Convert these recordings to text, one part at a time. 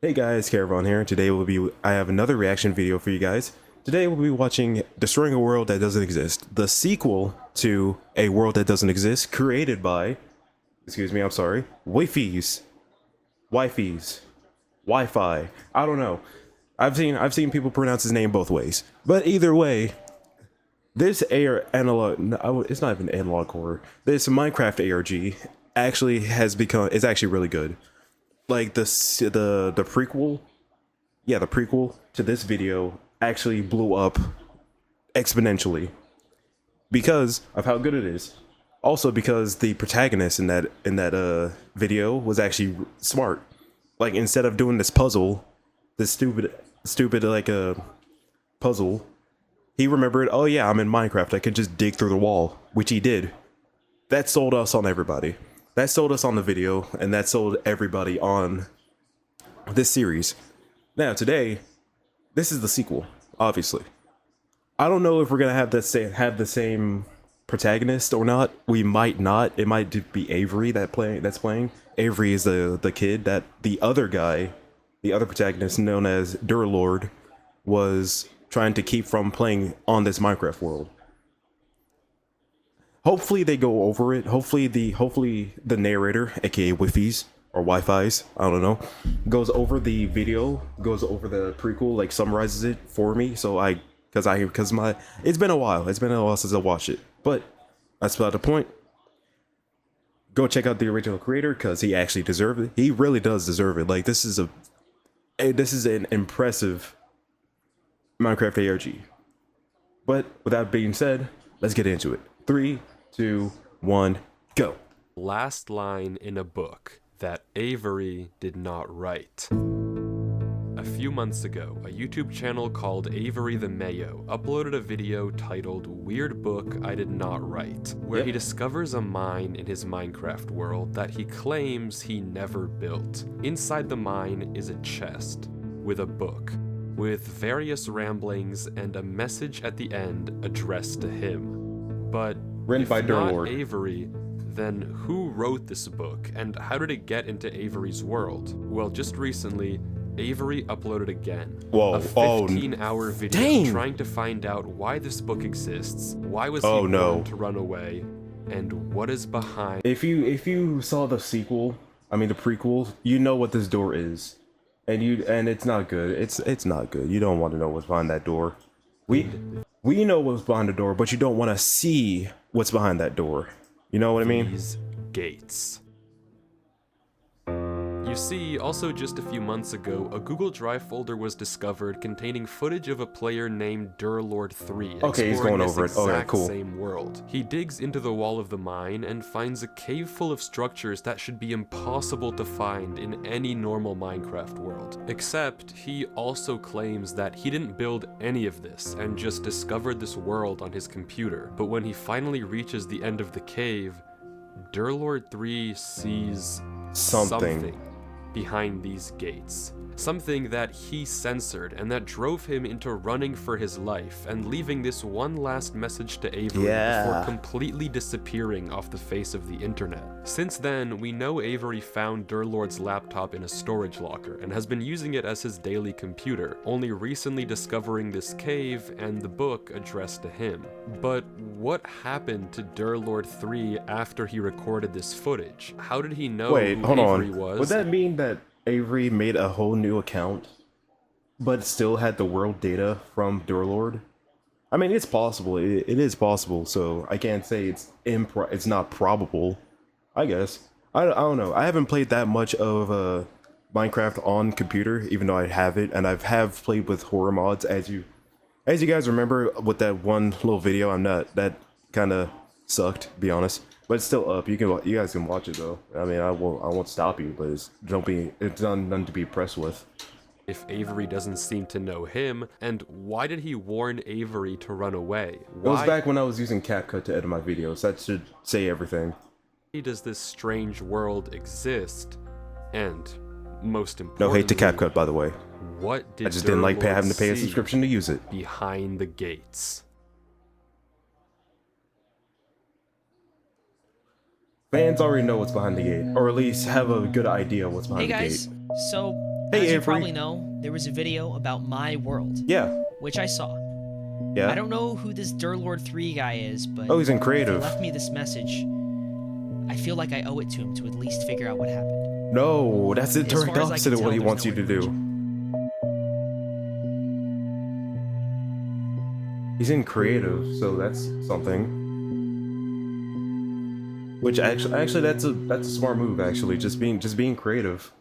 Hey guys, Caravan here. I have another reaction video for you guys. Today we'll be watching Destroying a World That Doesn't Exist, the sequel to A World That Doesn't Exist, created by, Wifies. Wifies. Wi-Fi. I don't know. I've seen people pronounce his name both ways. But either way, this AR analog, no, it's not even analog horror. This Minecraft ARG is actually really good. Like the prequel, yeah, the prequel to this video actually blew up exponentially because of how good it is. Also because the protagonist in that video was actually smart. Like instead of doing this puzzle, this stupid like a puzzle, he remembered, oh yeah, I'm in Minecraft, I can just dig through the wall, which he did. That sold us on everybody. That sold us on the video, and that sold everybody on this series. Now, today, this is the sequel, obviously. I don't know if we're gonna have the same protagonist or not. We might not. It might be Avery that's playing. Avery is the kid that the other guy, the other protagonist known as Durlord, was trying to keep from playing on this Minecraft world. Hopefully they go over it. Hopefully the narrator, aka Wifies or Wi-Fi's, I don't know, goes over the video, goes over the prequel, like summarizes it for me. So it's been a while. It's been a while since I watched it. But that's about the point. Go check out the original creator because he actually deserved it. He really does deserve it. Like this is an impressive Minecraft ARG. But with that being said, let's get into it. 3, 2, 1, go. Last line in a book that Avery did not write. A few months ago, a YouTube channel called Avery the Mayo uploaded a video titled Weird Book I Did Not Write, where he discovers a mine in his Minecraft world that he claims he never built. Inside the mine is a chest with a book, with various ramblings and a message at the end addressed to him. But Written by if not Durlord. Avery, then who wrote this book and how did it get into Avery's world? Well, just recently, Avery uploaded again. Whoa, a 15-hour video dang. trying to find out why this book exists, why was he no. to run away, and what is behind. If you saw the sequel, I mean the prequel, you know what this door is. And it's not good. It's not good. You don't want to know what's behind that door. We know what's behind the door, but you don't want to see what's behind that door. You know what I mean? These gates. You see, also just a few months ago, a Google Drive folder was discovered containing footage of a player named Durlord3 Okay, he's going over it. Okay, cool. Same world. He digs into the wall of the mine and finds a cave full of structures that should be impossible to find in any normal Minecraft world. Except, he also claims that he didn't build any of this and just discovered this world on his computer. But when he finally reaches the end of the cave, Durlord3 sees something behind these gates. Something that he censored and that drove him into running for his life and leaving this one last message to Avery before completely disappearing off the face of the internet. Since then, we know Avery found Durlord's laptop in a storage locker and has been using it as his daily computer, only recently discovering this cave and the book addressed to him. But what happened to Durlord3 after he recorded this footage? How did he know who Avery was? Would that mean that Avery made a whole new account, but still had the world data from Durlord? I mean, it's possible. It is possible. So I can't say it's not probable. I guess I don't know. I haven't played that much of Minecraft on computer, even though I have it, and have played with horror mods. As you guys remember with that one little video, that kind of sucked, to be honest. But it's still up. You guys can watch it though. I mean, I won't stop you, but it's nothing to be impressed with. If Avery doesn't seem to know him, and why did he warn Avery to run away? It was back when I was using CapCut to edit my videos. That should say everything. Why does this strange world exist? And most importantly, no hate to CapCut, by the way. What did I just didn't like having to pay a subscription to use it. Behind the gates. Fans already know what's behind the gate, or at least have a good idea of what's behind the gate. Hey guys, so Hey, As you Avery. probably know, there was a video about my world, Yeah. which I saw. Yeah. I don't know who this Durlord 3 guy is, but Oh, he's in if he creative. left me this message, I feel like I owe it to him to at least figure out what happened. No, that's the As direct far as I opposite can of what tell, he there's wants no you to do. He's in creative, so that's something. Which actually that's a smart move. Actually, just being creative.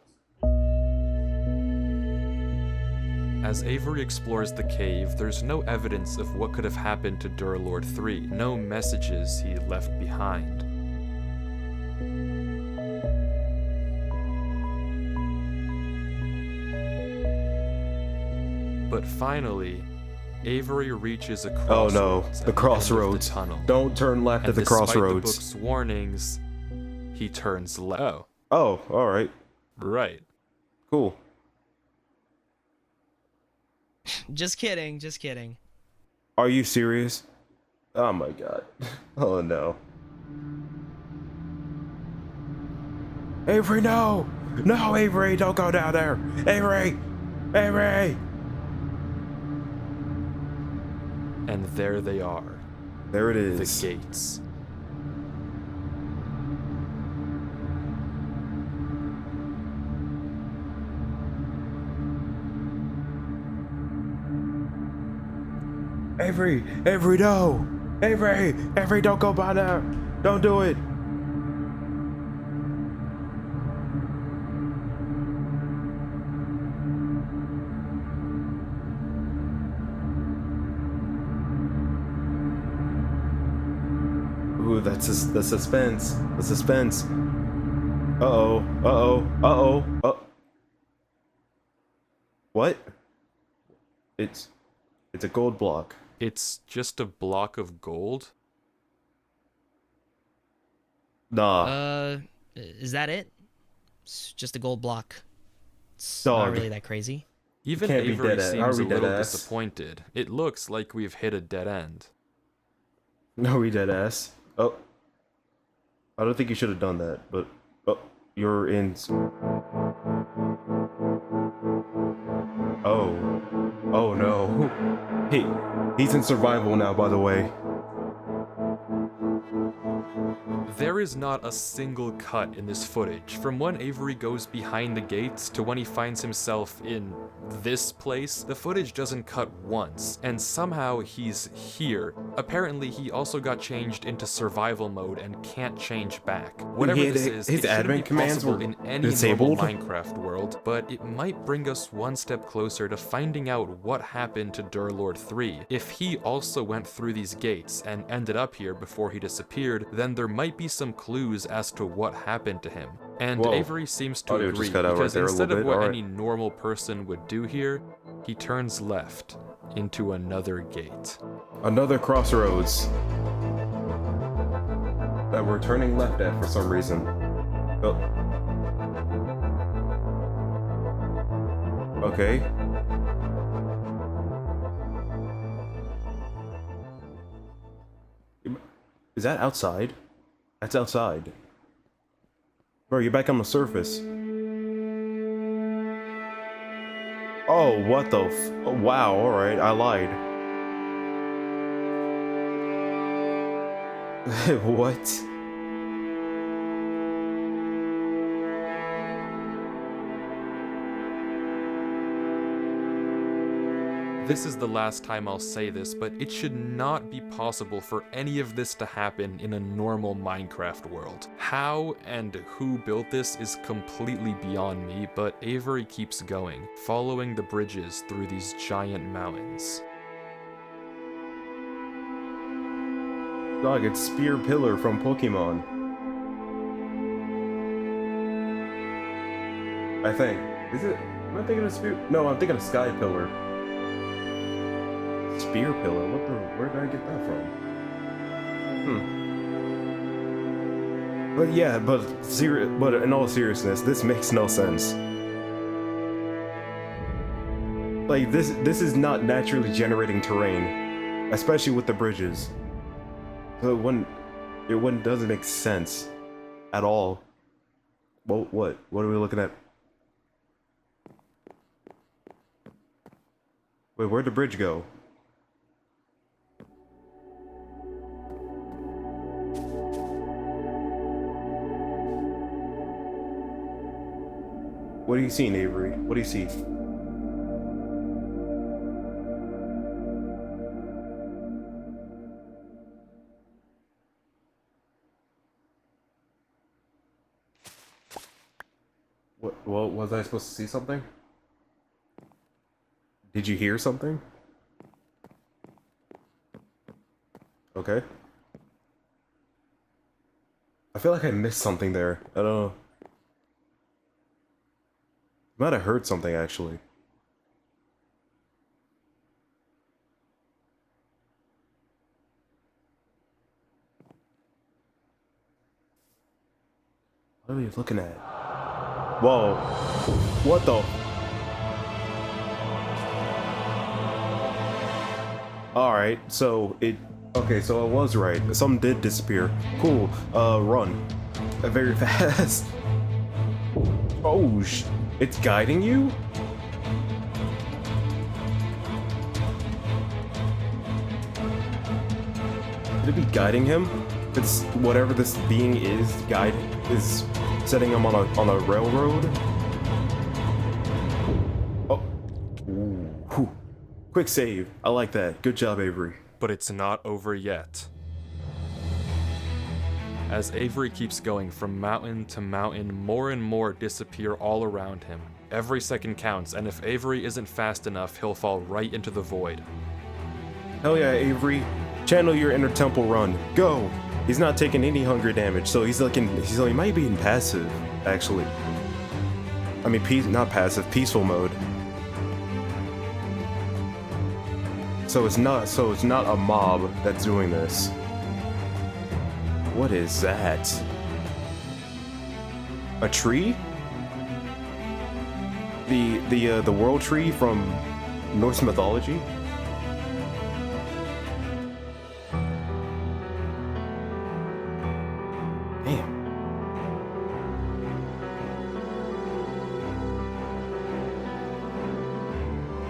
As Avery explores the cave, there's no evidence of what could have happened to Durlord 3, no messages he left behind. But finally, Avery reaches a Oh crossroads. no, at the end crossroads. of the tunnel. Don't turn left And at the despite crossroads. the book's warnings, he turns left. Oh, all right, Right. cool. Just kidding, just kidding. Are you serious? Oh my god. Oh no. Avery, no! No, Avery, don't go down there! Avery! Avery! And there they are, There it the is. gates. Avery! Avery, no! Avery! Avery, don't go by there! Don't do it! Ooh, that's the suspense. The suspense. Uh-oh. Uh-oh. Uh-oh. What? It's a gold block. It's just a block of gold? Nah. Is that it? It's just a gold block. It's Dog. not really that crazy. Even Can't be Avery dead ass. seems Are a we dead little ass? disappointed. It looks like we've hit a dead end. No, we dead ass. Oh. I don't think you should have done that, but oh, you're in. Oh. Oh no. He's in survival now, by the way. There is not a single cut in this footage, from when Avery goes behind the gates to when he finds himself in this place. The footage doesn't cut once, and somehow he's here. Apparently, he also got changed into survival mode and can't change back. Whatever He had this is, his it shouldn't admin be commands possible were in any disabled? normal Minecraft world, but it might bring us one step closer to finding out what happened to Durlord 3. If he also went through these gates and ended up here before he disappeared, then there might be some clues as to what happened to him. And Whoa. Avery seems to Audio agree, just cut out right because there a instead little of bit. what Alright. any normal person would do here, he turns left into another gate. Another crossroads that we're turning left at for some reason. Oh. Okay. Is that outside? That's outside. Bro, you're back on the surface. Oh, what the oh, wow, alright, I lied. What? This is the last time I'll say this, but it should not be possible for any of this to happen in a normal Minecraft world. How and who built this is completely beyond me, but Avery keeps going, following the bridges through these giant mountains. Dog, it's Spear Pillar from Pokemon. I think. Is it? Am I thinking of Spear? No, I'm thinking of Sky Pillar. Spear Pillar? What the? Where did I get that from? But yeah, but in all seriousness, this makes no sense. Like this is not naturally generating terrain, especially with the bridges. So it doesn't make sense at all. What are we looking at? Wait, where'd the bridge go? What are you seeing, Avery? What do you see? What? Well, was I supposed to see something? Did you hear something? Okay. I feel like I missed something there. I don't know. Might have heard something actually. What are you looking at? Whoa. What the? Alright, so it... Okay, so I was right. Something did disappear. Cool. Run. Very fast. Oh, it's guiding you? Could it be guiding him? It's whatever this being is, is setting him on a railroad? Oh. Ooh. Whew. Quick save. I like that. Good job, Avery. But it's not over yet. As Avery keeps going from mountain to mountain, more and more disappear all around him. Every second counts, and if Avery isn't fast enough, he'll fall right into the void. Hell yeah, Avery. Channel your inner temple run. Go! He's not taking any hunger damage, so he might be in passive, actually. I mean, not passive, peaceful mode. So it's not a mob that's doing this. What is that? A tree? The world tree from Norse mythology? Damn.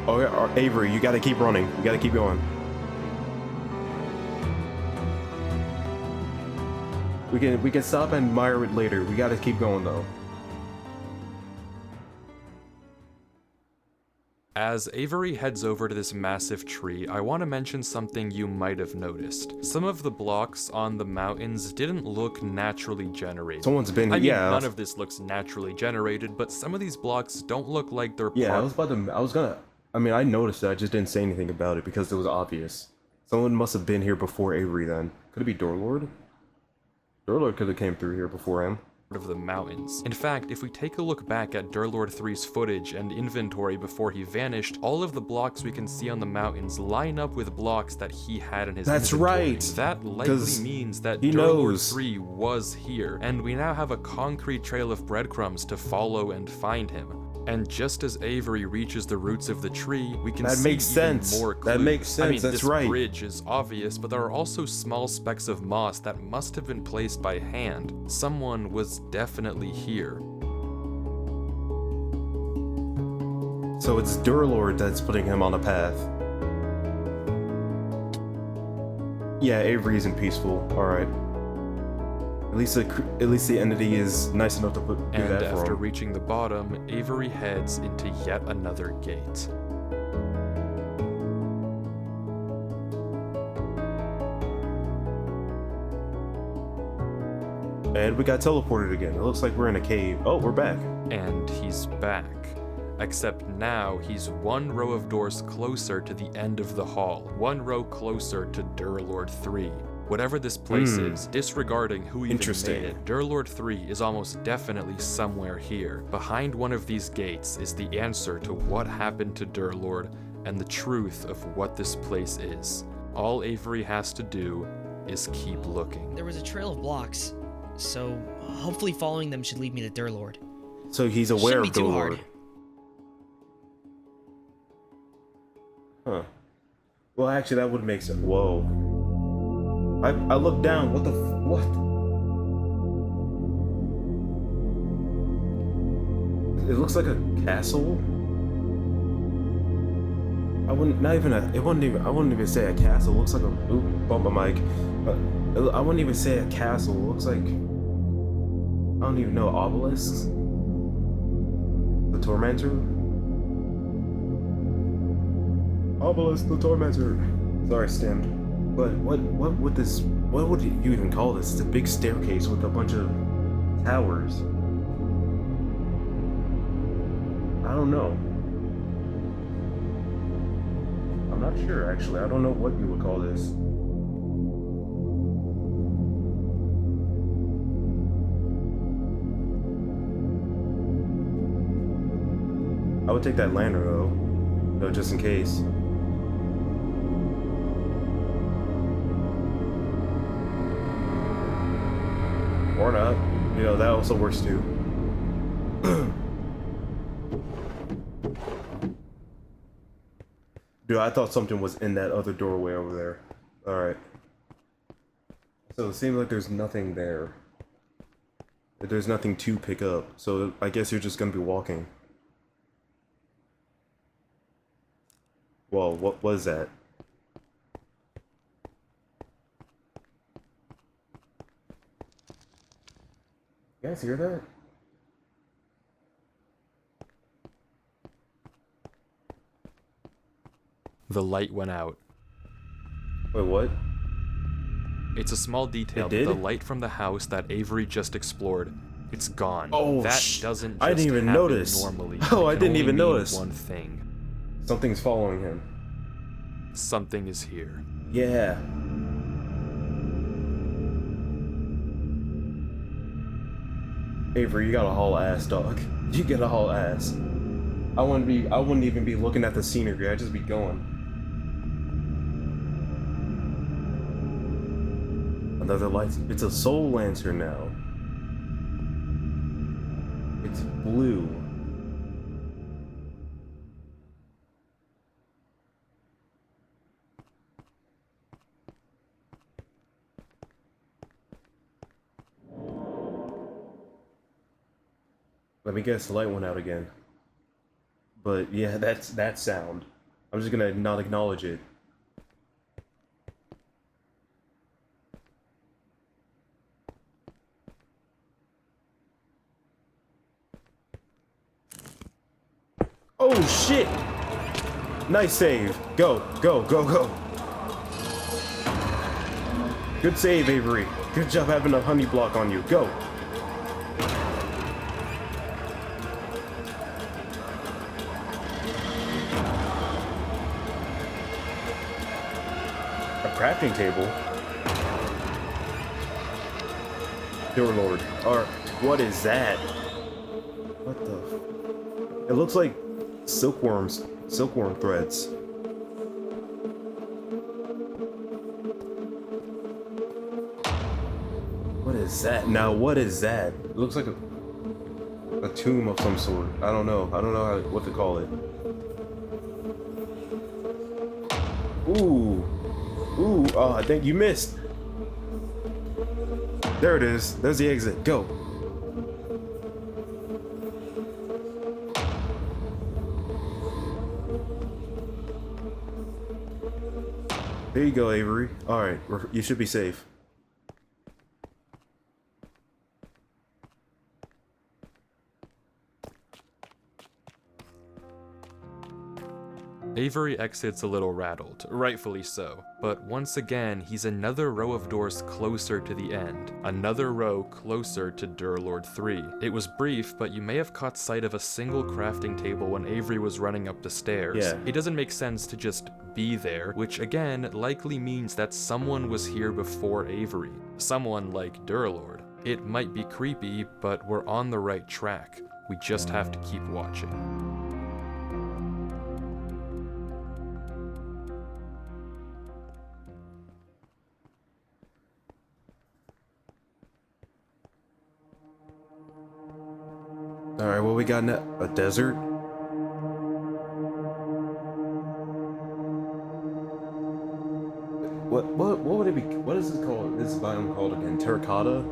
Oh yeah, Avery, you gotta keep running. You gotta keep going. We can stop and admire it later. We gotta keep going though. As Avery heads over to this massive tree, I want to mention something you might have noticed. Some of the blocks on the mountains didn't look naturally generated. Someone's been here. I mean, Yeah. none of this looks naturally generated, but some of these blocks don't look like they're Yeah, part. I mean, I noticed it. I just didn't say anything about it because it was obvious. Someone must have been here before Avery then. Could it be Dorlord? Dorlord could have came through here before him. Of the mountains. In fact, if we take a look back at Durlord 3's footage and inventory before he vanished, all of the blocks we can see on the mountains line up with blocks that he had in his That's inventory. right! That likely means that he Durlord knows. 3 was here, and we now have a concrete trail of breadcrumbs to follow and find him. And just as Avery reaches the roots of the tree, we can That see makes even sense. more clues. That makes sense. I mean, That's this right. bridge is obvious, but there are also small specks of moss that must have been placed by hand. Someone was definitely here. So it's Durlord that's putting him on a path. Yeah, Avery isn't peaceful. All right. At least the entity is nice enough to do And that for after him. reaching the bottom, Avery heads into yet another gate. And we got teleported again. It looks like we're in a cave. Oh, we're back. And he's back. Except now he's one row of doors closer to the end of the hall, one row closer to Durlord 3. Whatever this place is, disregarding who even Interesting. made it, Durlord 3 is almost definitely somewhere here. Behind one of these gates is the answer to what happened to Durlord and the truth of what this place is. All Avery has to do is keep looking. There was a trail of blocks, so hopefully following them should lead me to Durlord. So he's aware Shouldn't of be too Durlord. hard. Huh. Well, actually, that would make sense. Whoa. I looked down. What the what? It looks like a castle. I wouldn't not even a, it wouldn't even I wouldn't even say a castle. It looks like a oop, bump my mic. I wouldn't even say a castle. It looks like I don't even know, obelisks. The Tormentor. Obelisk the Tormentor. Sorry, Stim. But what would you even call this? It's a big staircase with a bunch of towers. I don't know. I'm not sure, actually. I don't know what you would call this. I would take that lantern, though, just in case. Or not. You know, that also works too. Dude, I thought something was in that other doorway over there. Alright. So it seems like there's nothing there. There's nothing to pick up. So I guess you're just gonna be walking. Whoa, what was that? You guys hear that? The light went out. Wait, what? It's a small detail, It but did? the light from the house that Avery just explored, it's gone. Oh, that doesn't just I didn't even happen notice. normally. Oh, It I can didn't only even mean notice. One thing. Something's following him. Something is here. Yeah. Avery, you got a haul ass, dog. You get a haul ass. I wouldn't even be looking at the scenery. I'd just be going. Another light. It's a soul lantern now. It's blue. Let me guess, the light went out again. But yeah, that's that sound. I'm just gonna not acknowledge it. Oh shit! Nice save. Go, go, go, go. Good save, Avery. Good job having a honey block on you. Go. A crafting table. Dear Lord. Or what is that? What the? It looks like silkworms, silkworm threads. What is that? Now, what is that? It looks like a tomb of some sort. I don't know. I don't know what to call it. Ooh. Ooh. Oh, I think you missed. There it is. There's the exit. Go. There you go, Avery. Alright, you should be safe. Avery exits a little rattled, rightfully so, but once again he's another row of doors closer to the end, another row closer to Durlord 3. It was brief, but you may have caught sight of a single crafting table when Avery was running up the stairs. Yeah. It doesn't make sense to just be there, which again likely means that someone was here before Avery, someone like Durlord. It might be creepy, but we're on the right track. We just have to keep watching. Alright, what we got now? A desert? What would it be? What is this called? This biome called again? Terracotta?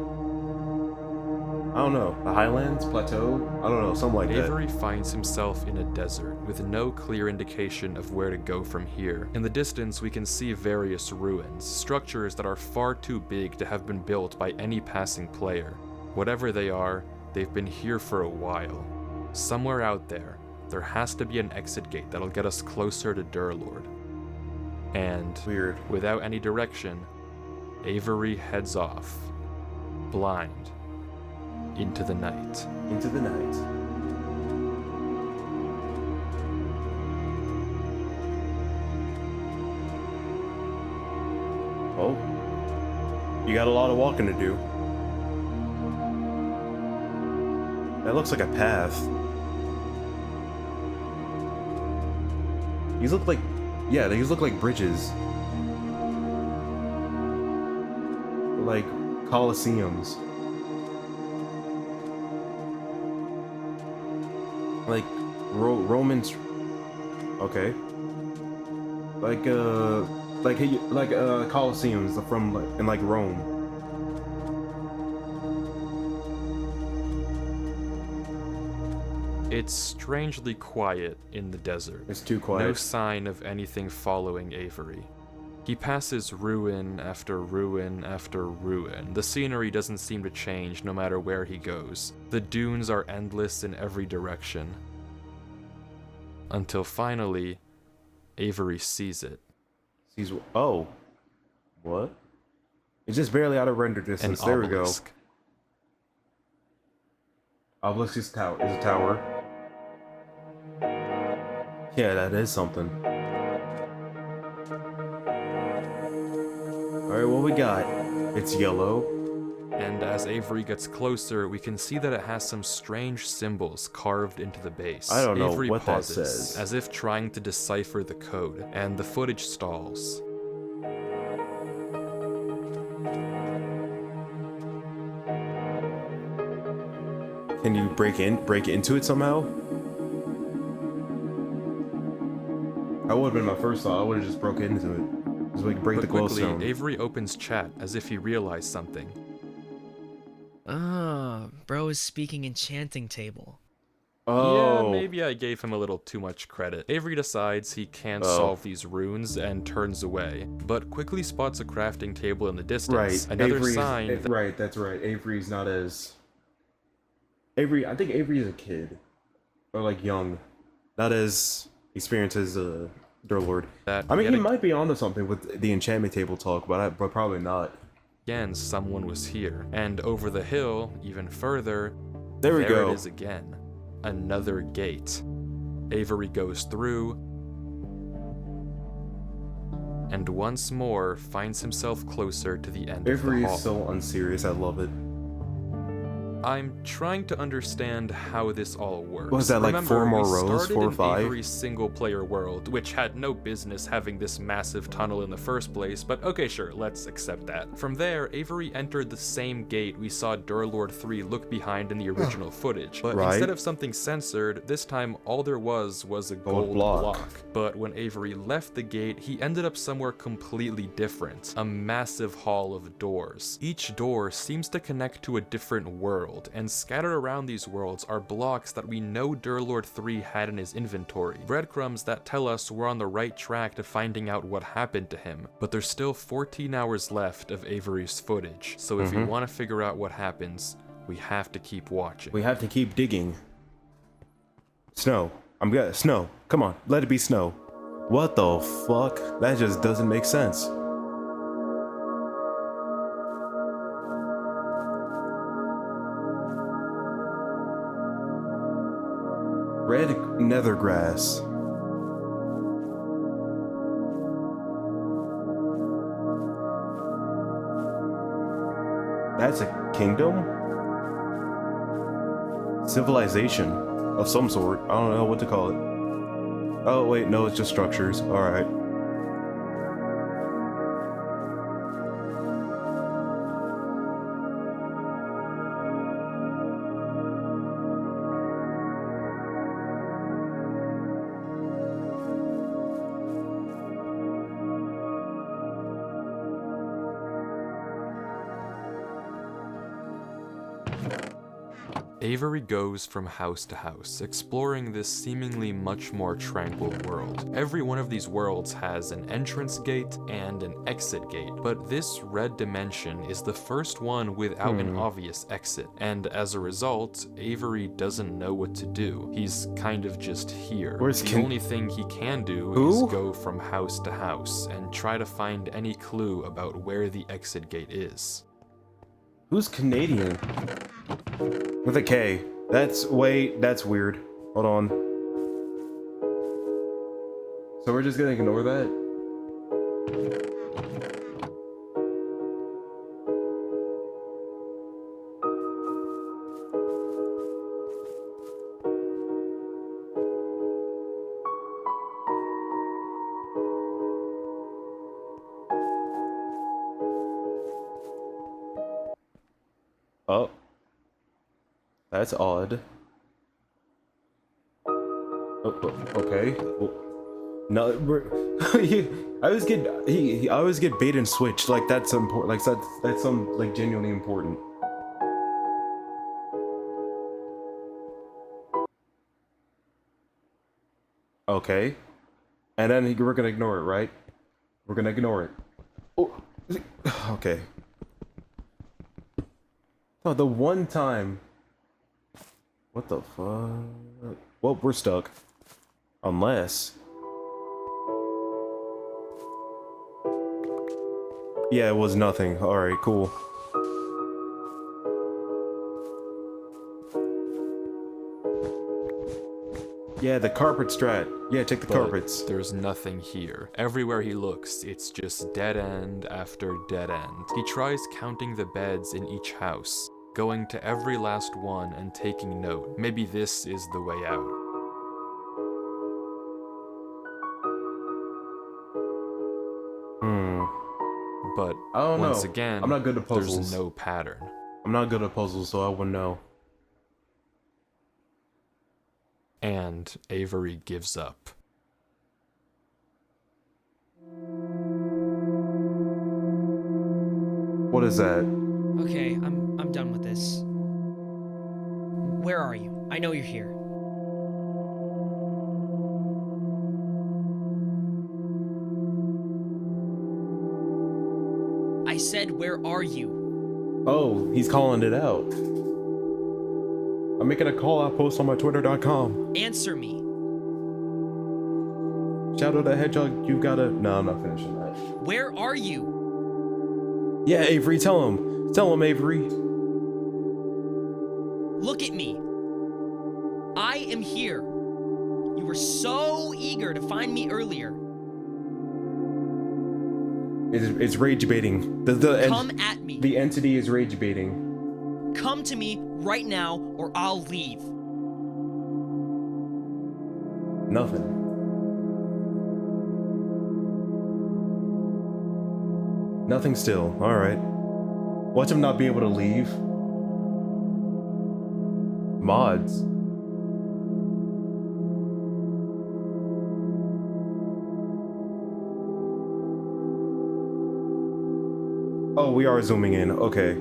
I don't know, the highlands, plateau? I don't know, something like that. Avery finds himself in a desert with no clear indication of where to go from here. In the distance, we can see various ruins, structures that are far too big to have been built by any passing player. Whatever they are, they've been here for a while. Somewhere out there has to be an exit gate that'll get us closer to Durlord. And Weird. without any direction, Avery heads off, blind, into the night. Into the night. Oh. You got a lot of walking to do. That looks like a path. These look like... Yeah, these look like bridges. Like coliseums. Like Romans. Okay. Like coliseums from in like Rome. It's strangely quiet in the desert. It's too quiet. No sign of anything following Avery. He passes ruin after ruin after ruin. The scenery doesn't seem to change no matter where he goes. The dunes are endless in every direction. Until finally, Avery sees it. Oh. What? It's just barely out of render distance. There we go. Obelisk is a tower. Yeah, that is something. Alright, what we got? It's yellow. And as Avery gets closer, we can see that it has some strange symbols carved into the base. I don't know Avery what that pauses, says. as if trying to decipher the code, and the footage stalls. Can you break into it somehow? That would have been my first thought. I would have just broke into it. So we can break the Quickly, glowstone. Avery opens chat as if he realized something. Bro is speaking enchanting table. Oh. Yeah, maybe I gave him a little too much credit. Avery decides he can't solve these runes and turns away, but quickly spots a crafting table in the distance. Right. Another sign. Right, that's right. Avery's not as... I think Avery is a kid. Or like young. Not as experienced as Durlord. I mean, he might be onto something with the enchantment table talk, but probably not. Again, someone was here. And over the hill, even further, There we go. it is again. Another gate. Avery goes through, and once more finds himself closer to the end of the Avery hall. is so unserious, I love it. I'm trying to understand how this all works. Was that like Remember, 4 more we rows? started 4 or in 5? Avery's single-player world, which had no business having this massive tunnel in the first place, but okay, sure, let's accept that. From there, Avery entered the same gate we saw Durlord 3 look behind in the original footage, but Right. instead of something censored, this time all there was a gold block. But when Avery left the gate, he ended up somewhere completely different, a massive hall of doors. Each door seems to connect to a different world, and scattered around these worlds are blocks that we know Durlord 3 had in his inventory, breadcrumbs that tell us we're on the right track to finding out what happened to him. But there's still 14 hours left of Avery's footage, so if we want to figure out what happens, we have to keep watching. We have to keep digging. Snow. I'm good. Snow. Come on. Let it be snow. What the fuck? That just doesn't make sense. Red nethergrass. That's a kingdom? Civilization of some sort. I don't know what to call it. Oh wait, no, it's just structures. Alright. Avery goes from house to house, exploring this seemingly much more tranquil world. Every one of these worlds has an entrance gate and an exit gate, but this red dimension is the first one without an obvious exit, and as a result, Avery doesn't know what to do. He's kind of just here. The only thing he can do is go from house to house and try to find any clue about where the exit gate is. Who's Canadian? With a K. That's weird. Hold on. So we're just gonna ignore that? Oh. That's odd. Okay. No, I always get I always get bait and switch. Like that's important. Like that's some like genuinely important. Okay, and then we're gonna ignore it, right? We're gonna ignore it. Oh, okay. Oh, the one time. What the fuck? Well, we're stuck. Unless... Yeah, it was nothing. Alright, cool. Yeah, the carpet strat. Yeah, take the carpets. There's nothing here. Everywhere he looks, it's just dead end after dead end. He tries counting the beds in each house, going to every last one and taking note. Maybe this is the way out. But I don't once know. again, I'm not good at puzzles. There's no pattern. I'm not good at puzzles, so I wouldn't know. And Avery gives up. What is that? Okay, I'm done with this. Where are you? I know you're here. I said, where are you? Oh, he's calling it out. I'm making a call out post on my twitter.com. Answer me. Shadow the Hedgehog, you gotta... No, I'm not finishing that. Where are you? Yeah, Avery, tell him. Tell him, Avery. Look at me. I am here. You were so eager to find me earlier. It's rage baiting. Come at me. The entity is rage baiting. Come to me right now or I'll leave. Nothing. Nothing still. Alright. Watch him not be able to leave. Mods. Oh, we are zooming in. Okay.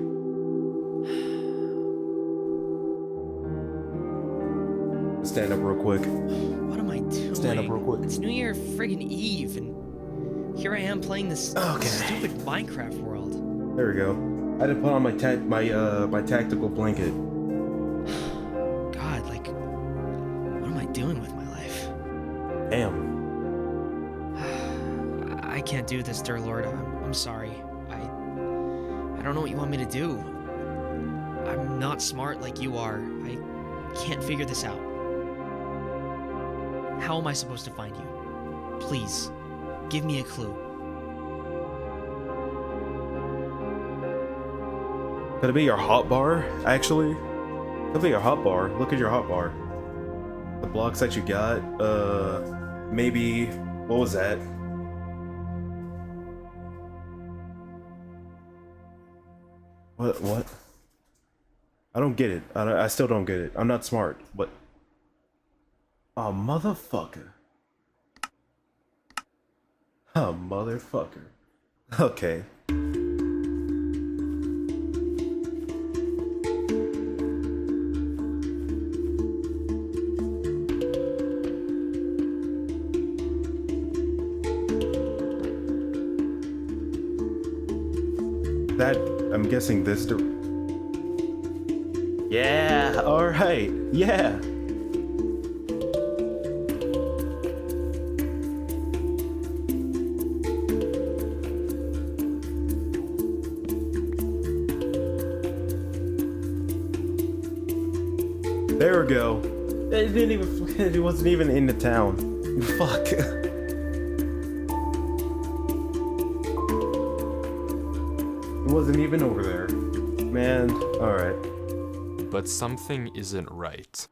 Stand up real quick. What am I doing? Stand up real quick. It's New Year friggin' Eve, and here I am playing this stupid Minecraft world. There we go. I had to put on my tactical blanket. God, like, what am I doing with my life? Damn. I can't do this, dear Lord. I'm sorry. I don't know what you want me to do. I'm not smart like you are. I can't figure this out. How am I supposed to find you? Please, give me a clue. Could it be your hotbar, actually? Could be your hotbar. Look at your hotbar. The blocks that you got, maybe, what was that? What? I don't get it. I still don't get it. I'm not smart, but... Oh, motherfucker. Oh, motherfucker. Okay. that, I'm guessing this yeah, alright, yeah. There we go. It didn't even, it wasn't even in the town. Fuck. It wasn't even over there. Man, alright. But something isn't right.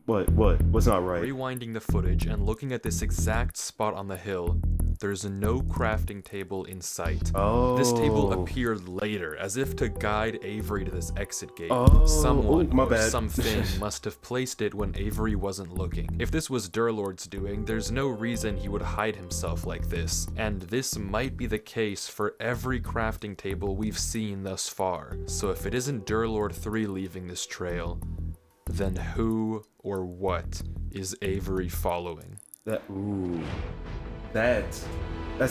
What's not right? Rewinding the footage and looking at this exact spot on the hill, there's no crafting table in sight. Oh. This table appeared later, as if to guide Avery to this exit gate. Oh, Someone my or bad. something must have placed it when Avery wasn't looking. If this was Durlord's doing, there's no reason he would hide himself like this. And this might be the case for every crafting table we've seen thus far. So if it isn't Durlord 3 leaving this trail, then who or what is Avery following? That's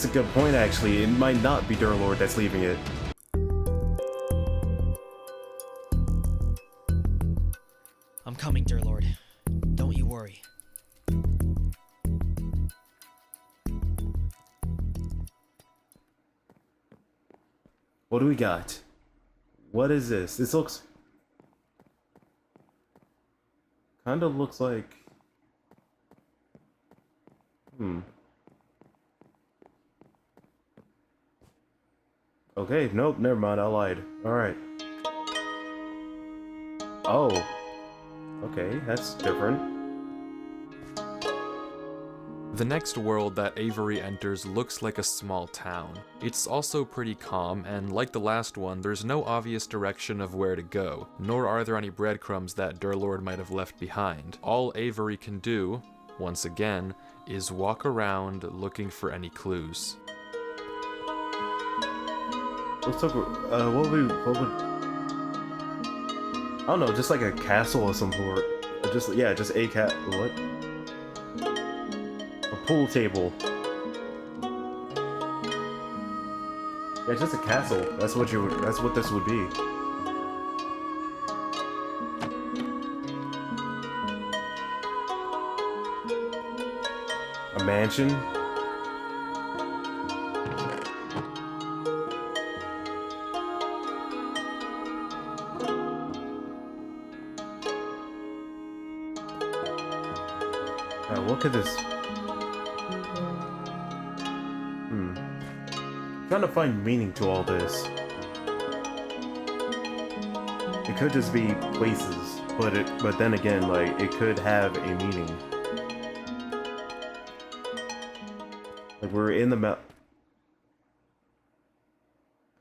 a good point actually. It might not be Durlord that's leaving it. I'm coming, dear Lord. Don't you worry. What do we got? What is this? This looks kind of looks like Okay, nope, never mind, I lied. Alright. Oh. Okay, that's different. The next world that Avery enters looks like a small town. It's also pretty calm, and like the last one, there's no obvious direction of where to go, nor are there any breadcrumbs that Durlord might have left behind. All Avery can do, once again, is walk around looking for any clues. Let's talk. What would? I don't know, just like a castle of some sort. Just a cat. What? A pool table. Yeah, just a castle. That's what you. That's what this would be. A mansion. What could this... Trying to find meaning to all this. It could just be places, but then again, like, it could have a meaning. Like, we're in the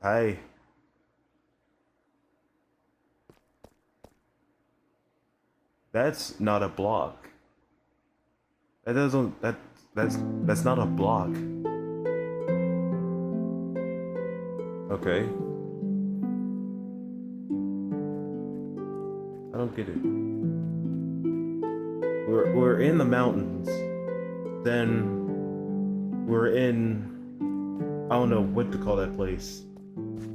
Hi. That's not a block. That doesn't... That's not a block. Okay. I don't get it. We're in the mountains. Then we're in... I don't know what to call that place.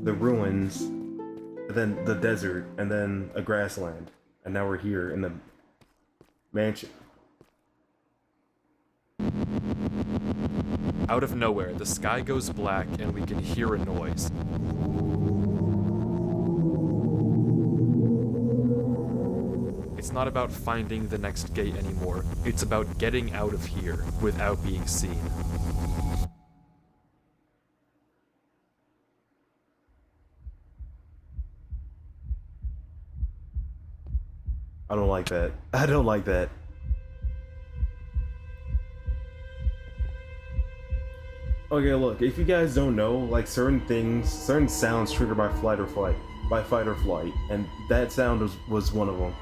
The ruins. And then the desert. And then a grassland. And now we're here in the mansion. Out of nowhere, the sky goes black and we can hear a noise. It's not about finding the next gate anymore. It's about getting out of here without being seen. I don't like that. I don't like that. Okay, look, if you guys don't know, like certain sounds trigger my fight or flight, and that sound was one of them.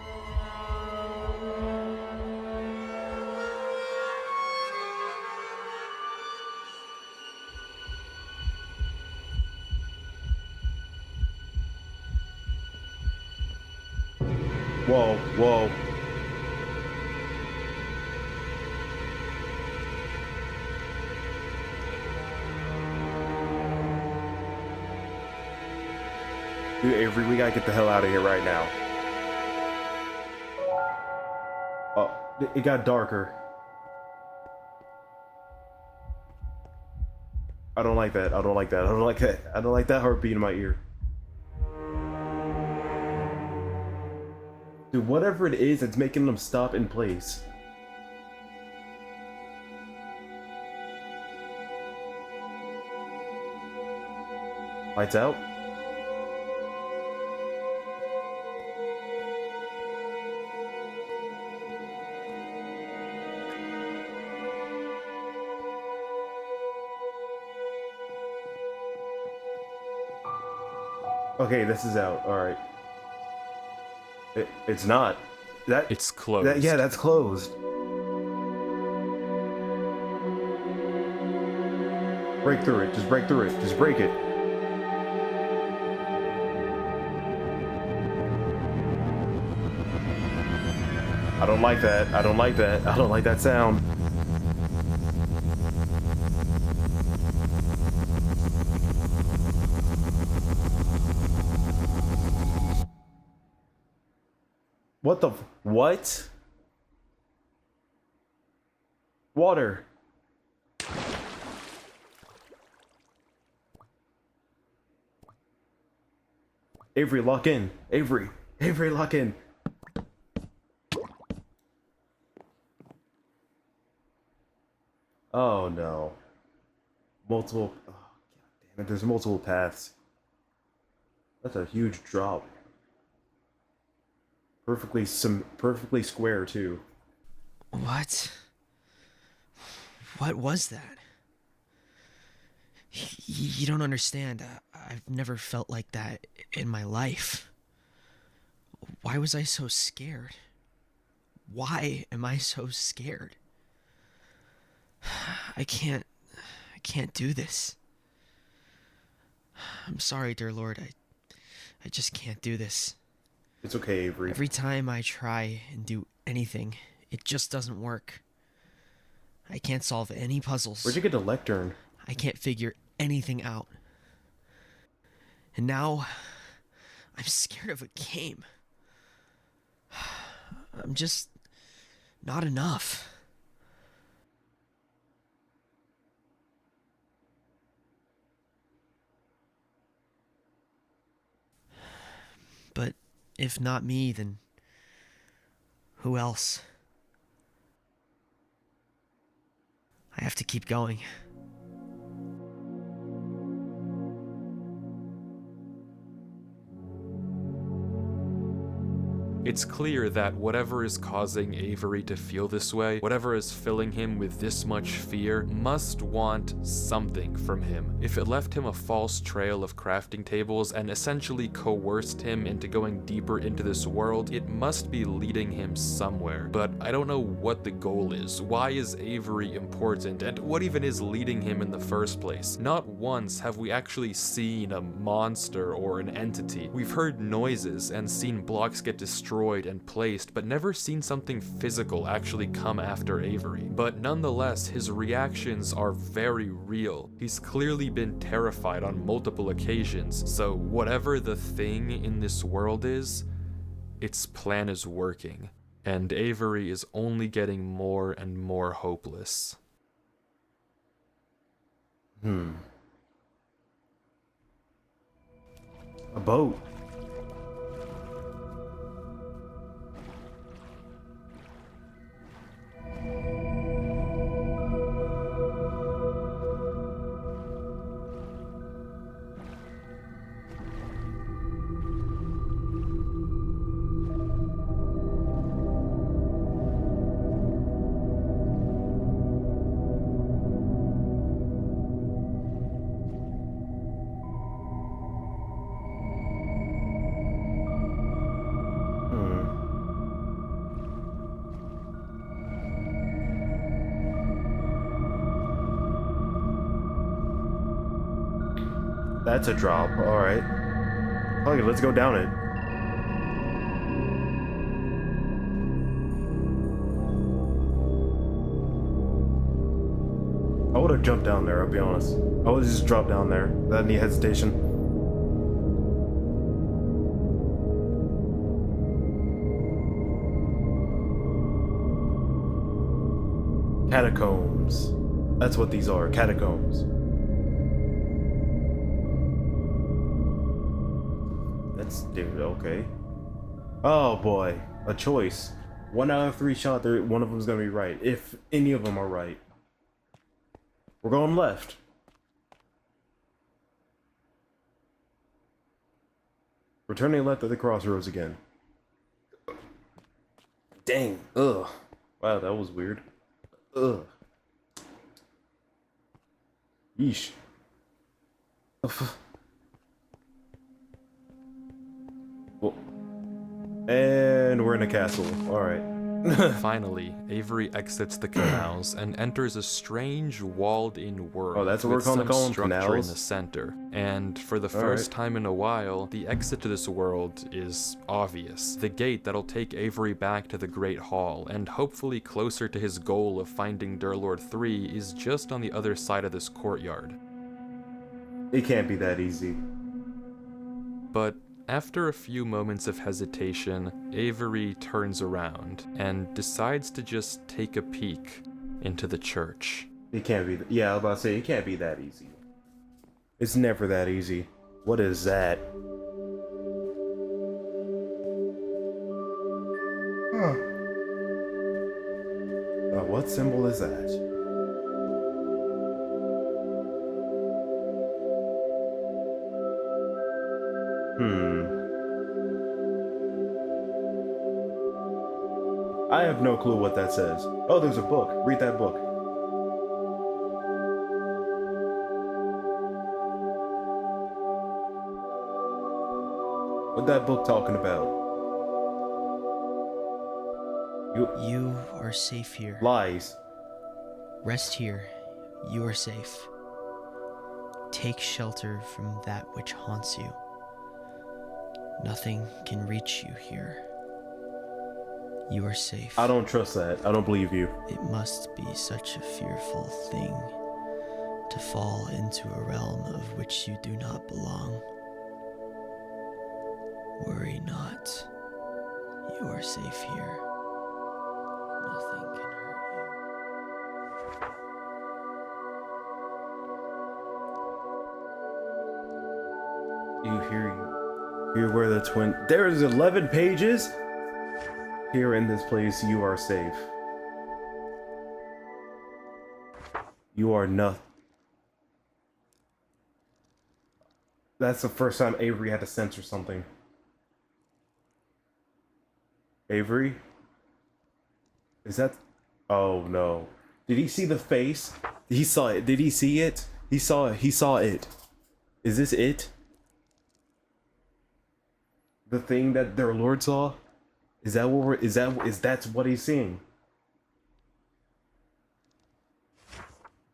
Whoa, whoa. Dude, Avery, we gotta get the hell out of here right now. Oh, it got darker. I don't like that. I don't like that. I don't like that. I don't like that heartbeat in my ear. Dude, whatever it is, it's making them stop in place. Lights out. Okay, this is out. All right. It's not. It's closed. Yeah, that's closed. Break through it. Just break through it. Just break it. I don't like that. I don't like that. I don't like that sound. What the what? Water. Avery, lock in. Avery. Avery, lock in. Oh no. Multiple. Oh, God damn it. There's multiple paths. That's a huge drop. Perfectly square too. What? What was that? You don't understand. I've never felt like that in my life. Why was I so scared? Why am I so scared? I can't do this. I'm sorry, dear Lord. I just can't do this. It's okay, Avery. Every time I try and do anything, it just doesn't work. I can't solve any puzzles. Where'd you get the lectern? I can't figure anything out. And now, I'm scared of a game. I'm just not enough. But if not me, then who else? I have to keep going. It's clear that whatever is causing Avery to feel this way, whatever is filling him with this much fear, must want something from him. If it left him a false trail of crafting tables and essentially coerced him into going deeper into this world, it must be leading him somewhere. But I don't know what the goal is. Why is Avery important? And what even is leading him in the first place? Not once have we actually seen a monster or an entity. We've heard noises and seen blocks get destroyed and placed, but never seen something physical actually come after Avery. But nonetheless, his reactions are very real. He's clearly been terrified on multiple occasions, so whatever the thing in this world is, its plan is working. And Avery is only getting more and more hopeless. A boat. That's a drop. All right. Okay, let's go down it. I would have jumped down there, I'll be honest. I would have just dropped down there without any hesitation. Catacombs. That's what these are, catacombs. That's dude, okay. Oh boy, a choice. 1 out of 3 shot, one of them's gonna be right. If any of them are right. We're going left. Returning left at the crossroads again. Dang, ugh. Wow, that was weird. Ugh. Yeesh. Well, and we're in a castle. Alright. Finally, Avery exits the canals and enters a strange walled-in world. Oh, that's what with we're gonna some call them, structure in canals? the center. And for the first time in a while, the exit to this world is obvious. The gate that'll take Avery back to the Great Hall, and hopefully closer to his goal of finding Durlord 3, is just on the other side of this courtyard. It can't be that easy. But after a few moments of hesitation, Avery turns around and decides to just take a peek into the church. It can't be. Yeah, I was about to say, it can't be that easy. It's never that easy. What is that? Huh. What symbol is that? I have no clue what that says. Oh, there's a book. Read that book. What that book talking about? You are safe here. Lies. Rest here. You are safe. Take shelter from that which haunts you. Nothing can reach you here. You are safe. I don't trust that. I don't believe you. It must be such a fearful thing to fall into a realm of which you do not belong. Worry not. You are safe here. Nothing can hurt You hear where the twin. There's 11 pages. Here in this place, you are safe. You are not. That's the first time Avery had to censor something. Avery? Is that... Oh no. Did he see the face? He saw it. Did he see it? He saw it. He saw it. Is this it? The thing that their Lord saw? Is that what we're... That's what he's seeing?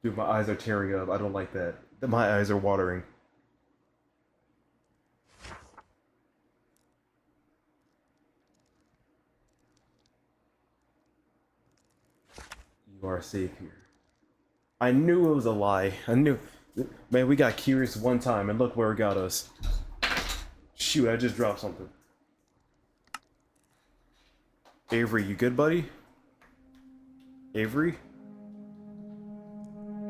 Dude, my eyes are tearing up. I don't like that. My eyes are watering. You are safe here. I knew it was a lie. I knew... Man, we got curious one time, and look where it got us. Shoot, I just dropped something. Avery, you good, buddy? Avery?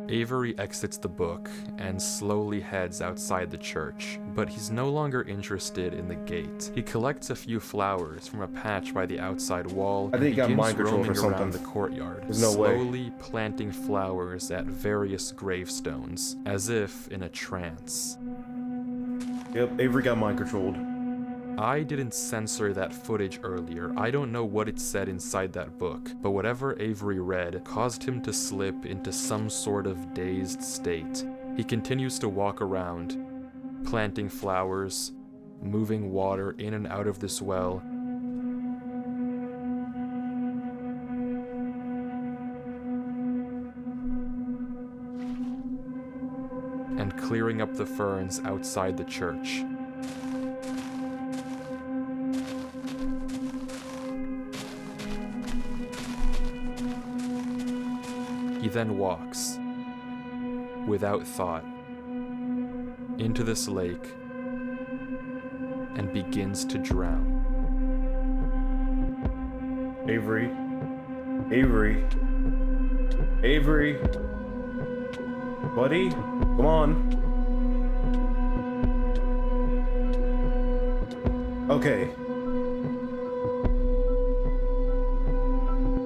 Avery exits the book and slowly heads outside the church, but he's no longer interested in the gate. He collects a few flowers from a patch by the outside wall I think he got begins mind control roaming for something. around the courtyard, There's no way. slowly planting flowers at various gravestones, as if in a trance. Yep, Avery got mind controlled. I didn't censor that footage earlier. I don't know what it said inside that book, but whatever Avery read caused him to slip into some sort of dazed state. He continues to walk around, planting flowers, moving water in and out of this well. And clearing up the ferns outside the church. He then walks, without thought, into this lake and begins to drown. Avery. Avery. Avery. Buddy, come on. Okay.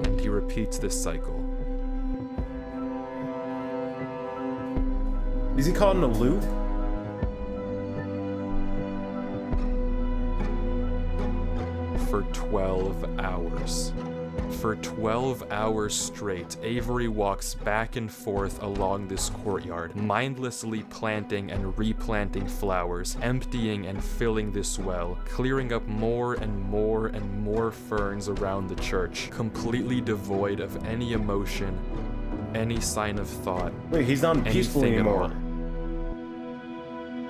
And he repeats this cycle. Is he caught in a loop? For 12 hours. For 12 hours straight, Avery walks back and forth along this courtyard, mindlessly planting and replanting flowers, emptying and filling this well, clearing up more and more and more ferns around the church, completely devoid of any emotion, any sign of thought. Wait, he's not peaceful anything at anymore. all.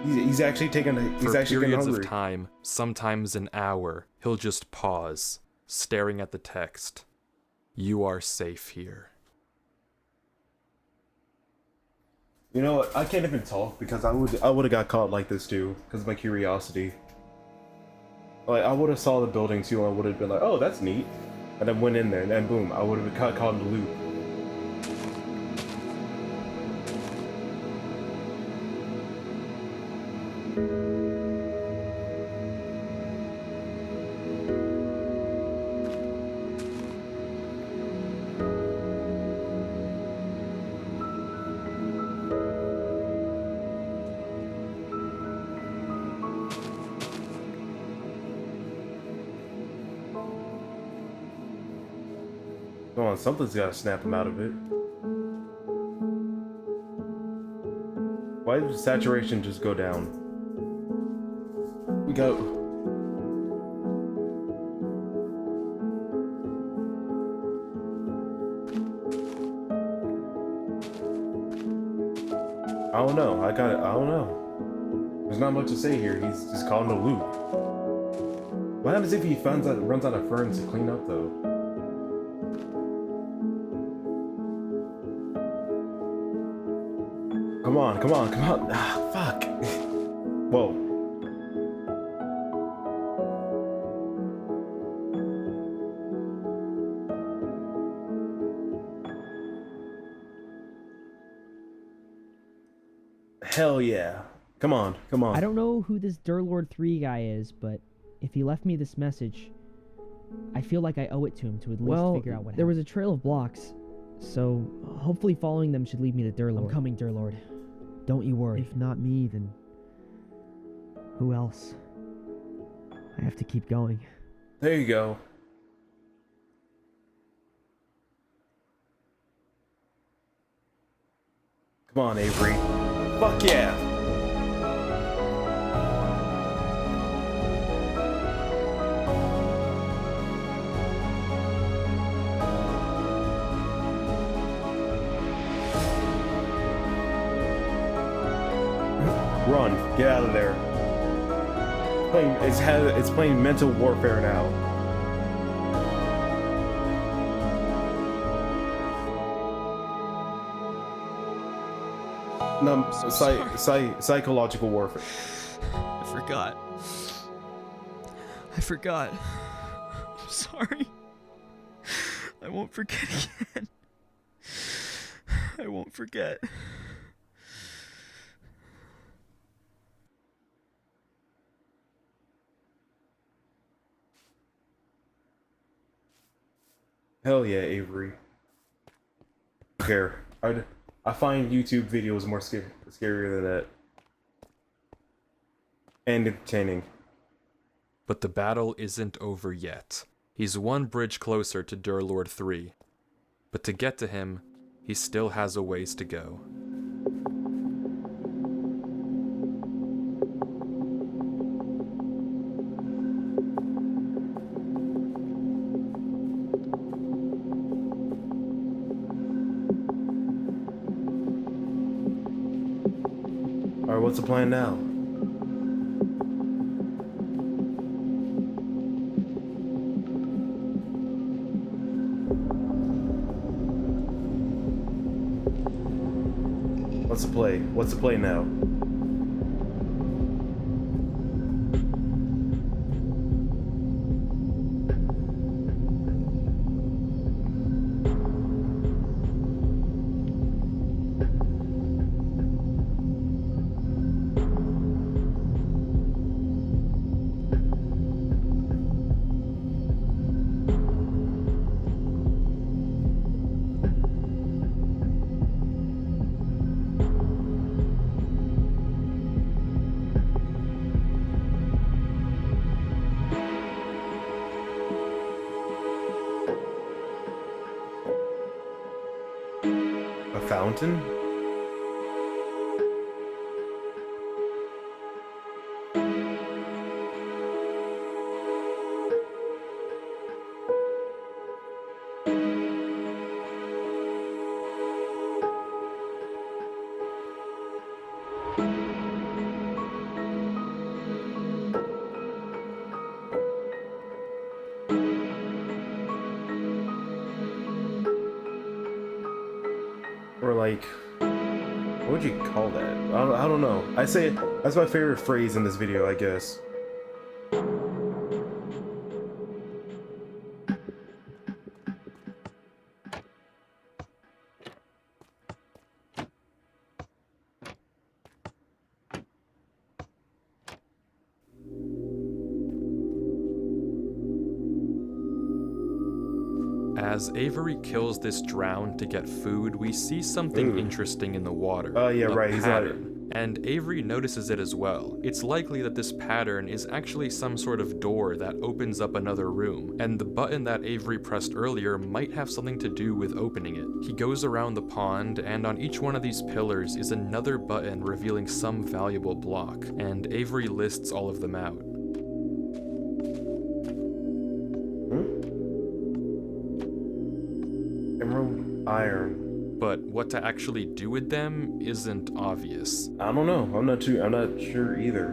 He's actually taking a. He's For actually getting periods hungry. of time, sometimes an hour, he'll just pause, staring at the text. You are safe here. You know what? I can't even talk because I would have got caught like this too because of my curiosity. Like I would have saw the building too and I would have been like, oh, that's neat, and then went in there and then boom, I would have been caught in the loop. Come on, something's gotta snap him out of it. Why did the saturation just go down? We go. I don't know. I don't know. There's not much to say here. He's just caught in a loop. What happens if he runs out of ferns to clean up though? Come on, come on, come on. Ah, fuck. Whoa. Hell yeah. Come on, come on. I don't know who this Durlord 3 guy is, but if he left me this message, I feel like I owe it to him to at least figure out what happened. There was a trail of blocks, so hopefully following them should lead me to Durlord. I'm coming, Durlord. Don't you worry. If not me, then who else? I have to keep going. There you go. Come on, Avery. Fuck yeah. Run. Get out of there. It's playing mental warfare now. No, psychological warfare. I forgot. I'm sorry. I won't forget again. I won't forget. Hell yeah, Avery. I don't care. I find YouTube videos more scarier than that. And entertaining. But the battle isn't over yet. He's one bridge closer to Durlord 3. But to get to him, he still has a ways to go. Alright, what's the plan now? What's the play? What's the play now? fountain? Or like, what would you call that? I don't know. I say that's my favorite phrase in this video, I guess. As Avery kills this drown to get food, we see something interesting in the water. Oh yeah, a right. He's not. pattern. And Avery notices it as well. It's likely that this pattern is actually some sort of door that opens up another room, and the button that Avery pressed earlier might have something to do with opening it. He goes around the pond, and on each one of these pillars is another button revealing some valuable block, and Avery lists all of them out. Emerald iron. But what to actually do with them isn't obvious. I don't know. I'm not sure either.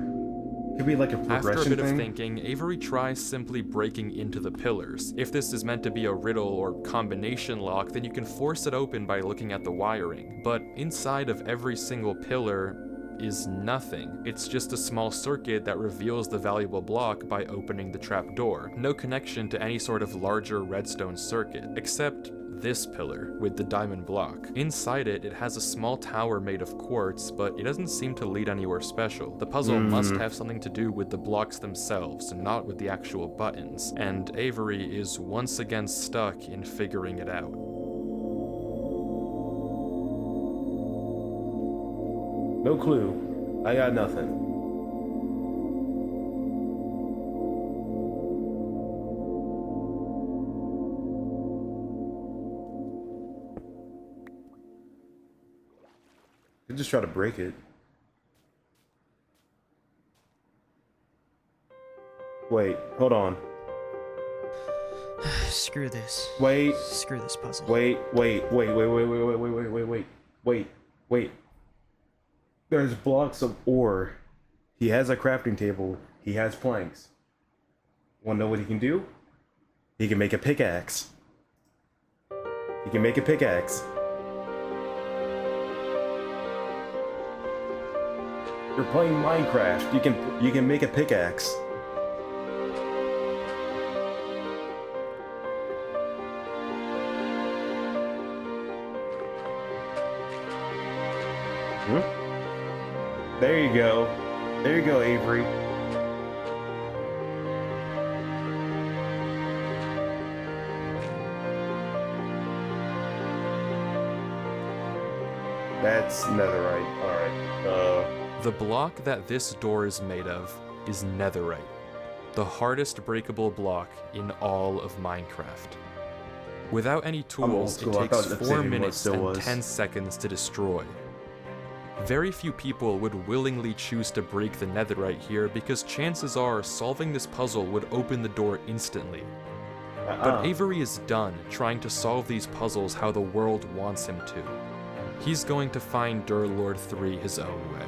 Could be like a progression After a bit thing. of thinking, Avery tries simply breaking into the pillars. If this is meant to be a riddle or combination lock, then you can force it open by looking at the wiring. But inside of every single pillar is nothing. It's just a small circuit that reveals the valuable block by opening the trapdoor. No connection to any sort of larger redstone circuit, except this pillar with the diamond block. Inside it, it has a small tower made of quartz, but it doesn't seem to lead anywhere special. The puzzle must have something to do with the blocks themselves, not with the actual buttons, and Avery is once again stuck in figuring it out. No clue. I got nothing. You just try to break it. Wait, hold on. Screw this. Wait, Screw this puzzle. wait. There's blocks of ore. He has a crafting table. He has planks. Wanna know what he can do? He can make a pickaxe. He can make a pickaxe. You're playing Minecraft. You can make a pickaxe. There you go. There you go, Avery. That's netherite. Alright. The block that this door is made of is netherite, the hardest breakable block in all of Minecraft. Without any tools, it school. I takes thought 4 obsidian minutes still and was. 10 seconds to destroy. Very few people would willingly choose to break the netherite here because chances are solving this puzzle would open the door instantly. But Avery is done trying to solve these puzzles how the world wants him to. He's going to find Durlord 3 his own way.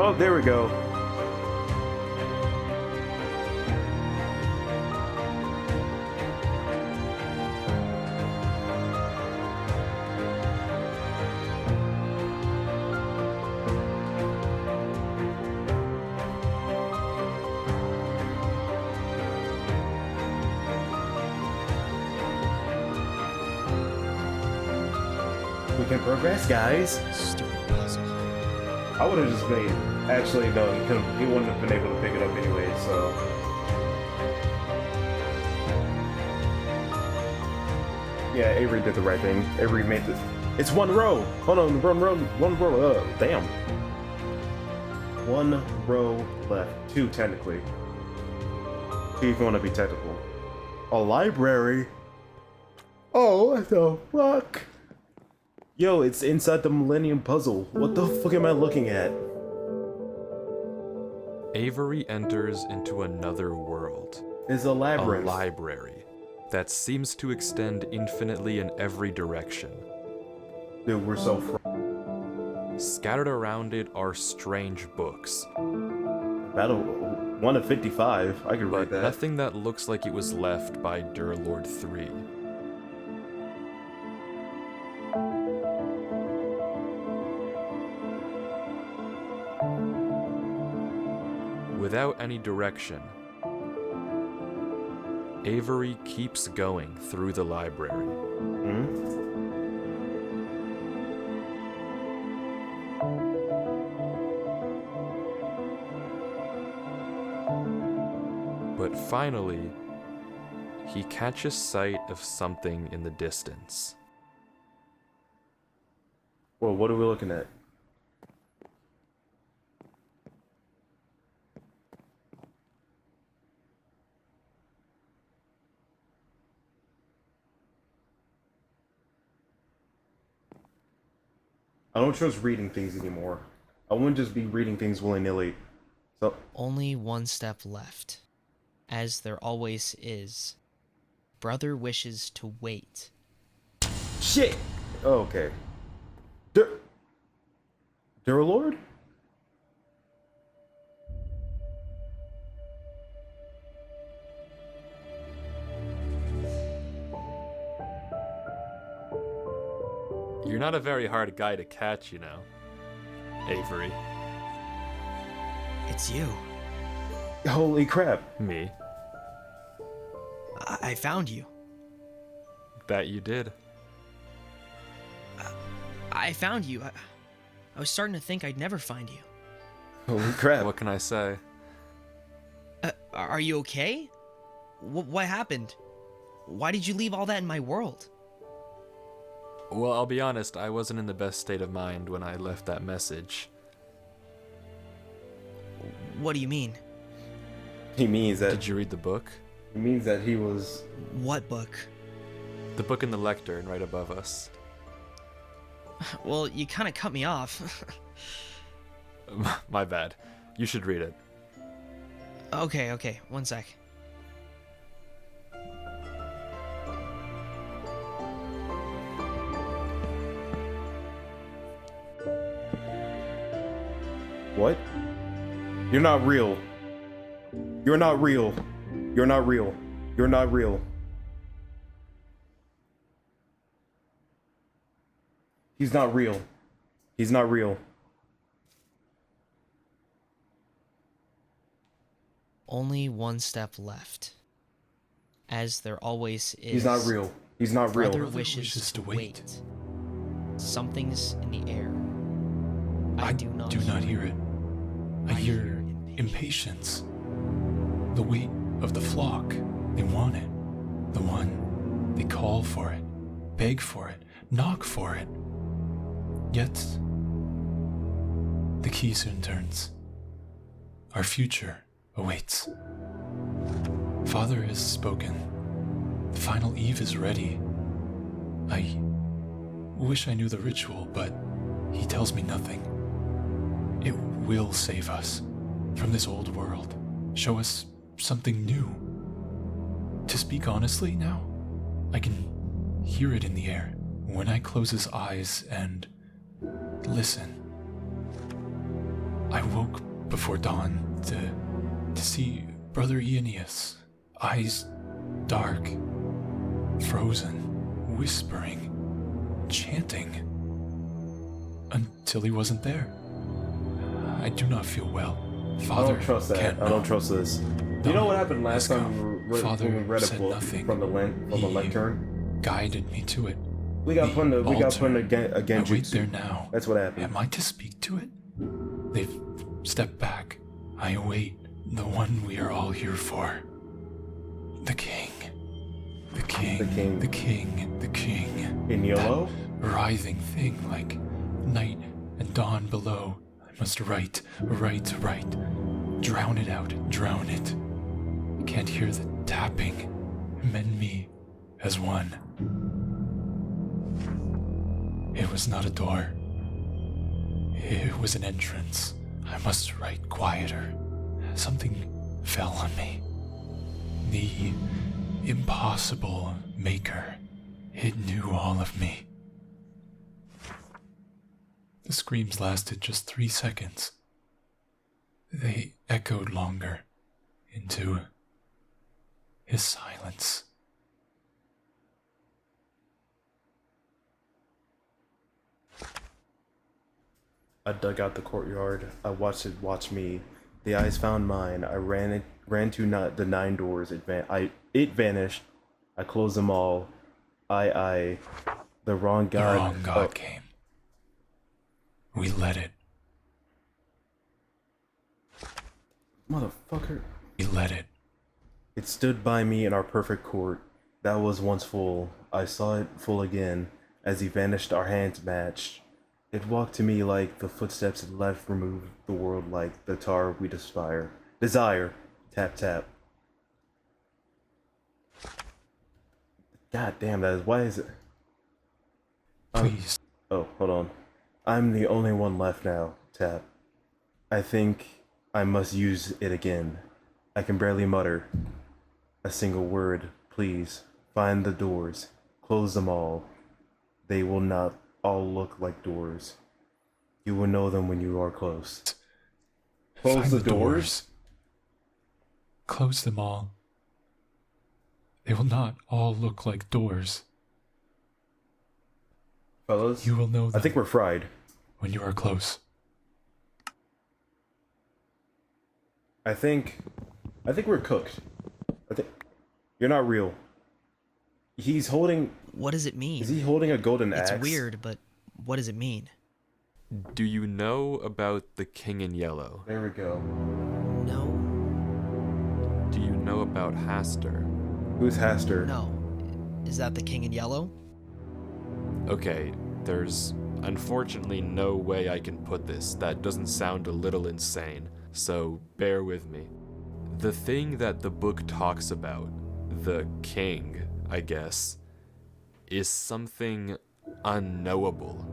Oh, there we go. We can progress, guys. Stupid puzzle. I would have just made. Actually, no, he couldn't. He wouldn't have been able to pick it up anyway. So. Yeah, Avery did the right thing. Avery made this. It's one row. Hold on, one row. Damn. One row left. Two, technically. If you want to be technical. A library? Oh, what the fuck? Yo, it's inside the Millennium Puzzle. What the fuck am I looking at? Avery enters into another world. It's a labyrinth. A library that seems to extend infinitely in every direction. Dude, we're so Scattered around it are strange books. Battle 1 of 55. I could But write that. nothing that looks like it was left by Durlord 3. Without any direction, Avery keeps going through the library. Hmm? But finally, he catches sight of something in the distance. Well, what are we looking at? I don't trust reading things anymore. I wouldn't just be reading things willy-nilly. So, Only one step left. As there always is. Brother wishes to wait. shit! Oh, okay. Durlord? You're not a very hard guy to catch, you know, Avery. It's you. Holy crap. Me. I found you. That you did. I found you. I was starting to think I'd never find you. Holy crap. What can I say? Are you okay? What happened? Why did you leave all that in my world? Well, I'll be honest, I wasn't in the best state of mind when I left that message. What do you mean? He means that. Did you read the book? He means that he was. What book? The book in the lectern right above us. Well, you kind of cut me off. My bad. You should read it. Okay, one sec. What? You're not real. You're not real. You're not real. You're not real. He's not real. He's not real. Only one step left. As there always is. He's not real. He's not real. Brother wishes to wait. Something's in the air. I do not hear it. I hear impatience. The weight of the flock. They want it. The one. They call for it. Beg for it. Knock for it. Yet, the key soon turns. Our future awaits. Father has spoken. The final eve is ready. I wish I knew the ritual, but he tells me nothing. It will save us from this old world, show us something new. To speak honestly now, I can hear it in the air when I close his eyes and listen. I woke before dawn to see Brother Aeneas, eyes dark, frozen, whispering, chanting, until he wasn't there. I do not feel well. Father, I don't trust that. I don't trust this. You know what happened last time when we read a said book nothing. from the lectern? Guided me to it. We got put in a I wait there genjutsu. now. That's what happened. Am I to speak to it? They've stepped back. I await the one we are all here for. The king. The king. The king. The king. The king. In yellow? That writhing thing like night and dawn below. I must write. Drown it out. Drown it. I can't hear the tapping. Mend me as one. It was not a door. It was an entrance. I must write quieter. Something fell on me. The impossible maker. It knew all of me. The screams lasted just 3 seconds. They echoed longer into his silence. I dug out the courtyard. I watched it watch me. The eyes found mine. I ran to the 9 doors. It vanished. I closed them all. The wrong god. The wrong god came. We let it. Motherfucker. We let it. It stood by me in our perfect court. That was once full. I saw it full again. As he vanished, our hands matched. It walked to me like the footsteps it left removed the world like the tar we desire. Tap tap. God damn, why is it? Please. Oh, hold on. I'm the only one left now. Tap. I think I must use it again. I can barely mutter a single word. Please, find the doors. Close them all. They will not all look like doors. You will know them when you are close. Close Find the doors? Close them all. They will not all look like doors. Fellas, You will know them I think we're fried. when you are close. I think we're cooked. I think you're not real. He's holding. What does it mean? Is he holding a golden axe? It's weird, but what does it mean? Do you know about the King in Yellow? There we go. No. Do you know about Haster? Who's Haster? No. Is that the king in yellow? Okay, there's unfortunately no way I can put this that doesn't sound a little insane, so bear with me. The thing that the book talks about, the king, I guess, is something unknowable.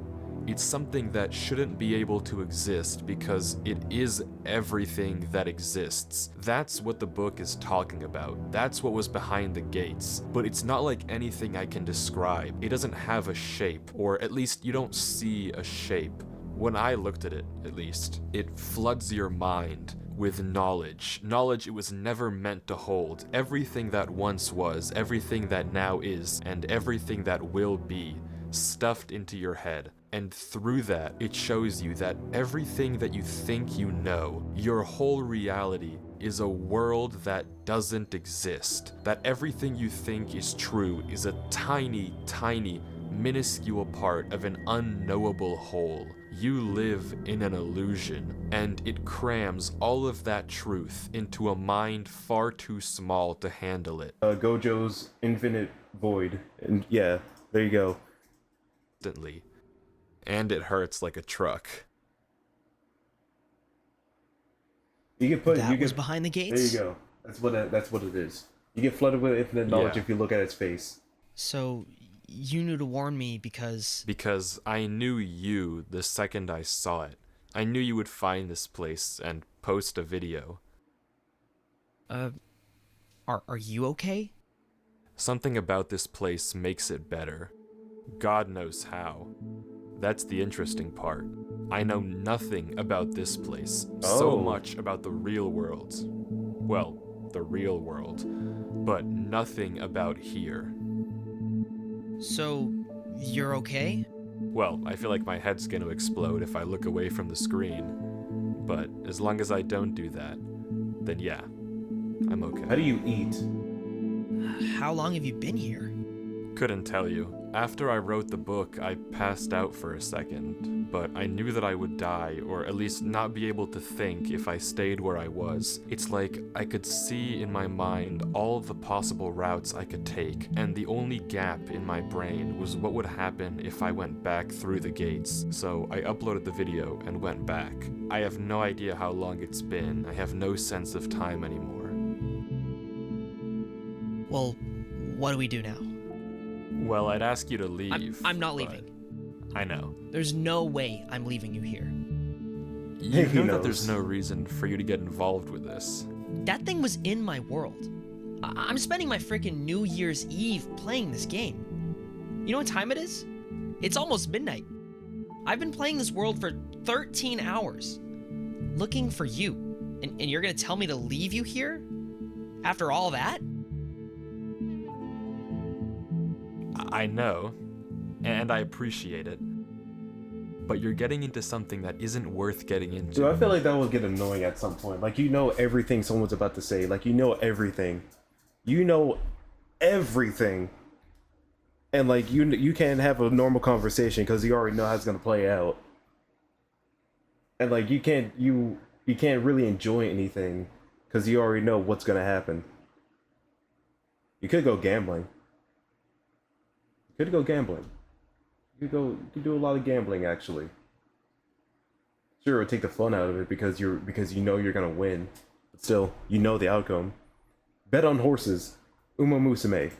It's something that shouldn't be able to exist because it is everything that exists. That's what the book is talking about. That's what was behind the gates. But it's not like anything I can describe. It doesn't have a shape, or at least you don't see a shape. When I looked at it, at least, it floods your mind with knowledge. Knowledge it was never meant to hold. Everything that once was, everything that now is, and everything that will be, stuffed into your head. And through that, it shows you that everything that you think you know, your whole reality, is a world that doesn't exist. That everything you think is true is a tiny, tiny, minuscule part of an unknowable whole. You live in an illusion, and it crams all of that truth into a mind far too small to handle it. Gojo's Infinite Void. And yeah, there you go. Instantly. And it hurts like a truck. You get put. That was behind the gates? There you go. That's what it is. You get flooded with infinite knowledge Yeah. if you look at its face. So, you knew to warn me because... Because I knew you the second I saw it. I knew you would find this place and post a video. Are you okay? Something about this place makes it better. God knows how. That's the interesting part. I know nothing about this place. So Oh. much about the real world. Well, the real world. But nothing about here. So, you're okay? Well, I feel like my head's gonna explode if I look away from the screen. But as long as I don't do that, then yeah, I'm okay. How do you eat? How long have you been here? Couldn't tell you. After I wrote the book, I passed out for a second, but I knew that I would die, or at least not be able to think if I stayed where I was. It's like I could see in my mind all the possible routes I could take, and the only gap in my brain was what would happen if I went back through the gates. So I uploaded the video and went back. I have no idea how long it's been. I have no sense of time anymore. Well, what do we do now? Well, I'd ask you to leave. I'm not but leaving. I know. There's no way I'm leaving you here. You He know that knows. there's no reason for you to get involved with this. That thing was in my world. I'm spending my freaking New Year's Eve playing this game. You know what time it is? It's almost midnight. I've been playing this world for 13 hours, looking for you. And you're gonna tell me to leave you here? After all that? I know, and I appreciate it, but you're getting into something that isn't worth getting into. Dude, I feel like that will get annoying at some point. Like, you know everything someone's about to say. Like, you know everything. You know everything. And, like, you can't have a normal conversation because you already know how it's going to play out. And, like, you can't really enjoy anything because you already know what's going to happen. You could go gambling. You could do a lot of gambling, actually. Sure, it would take the fun out of it because you know you're gonna win, but still, you know the outcome. Bet on horses, Uma Musume.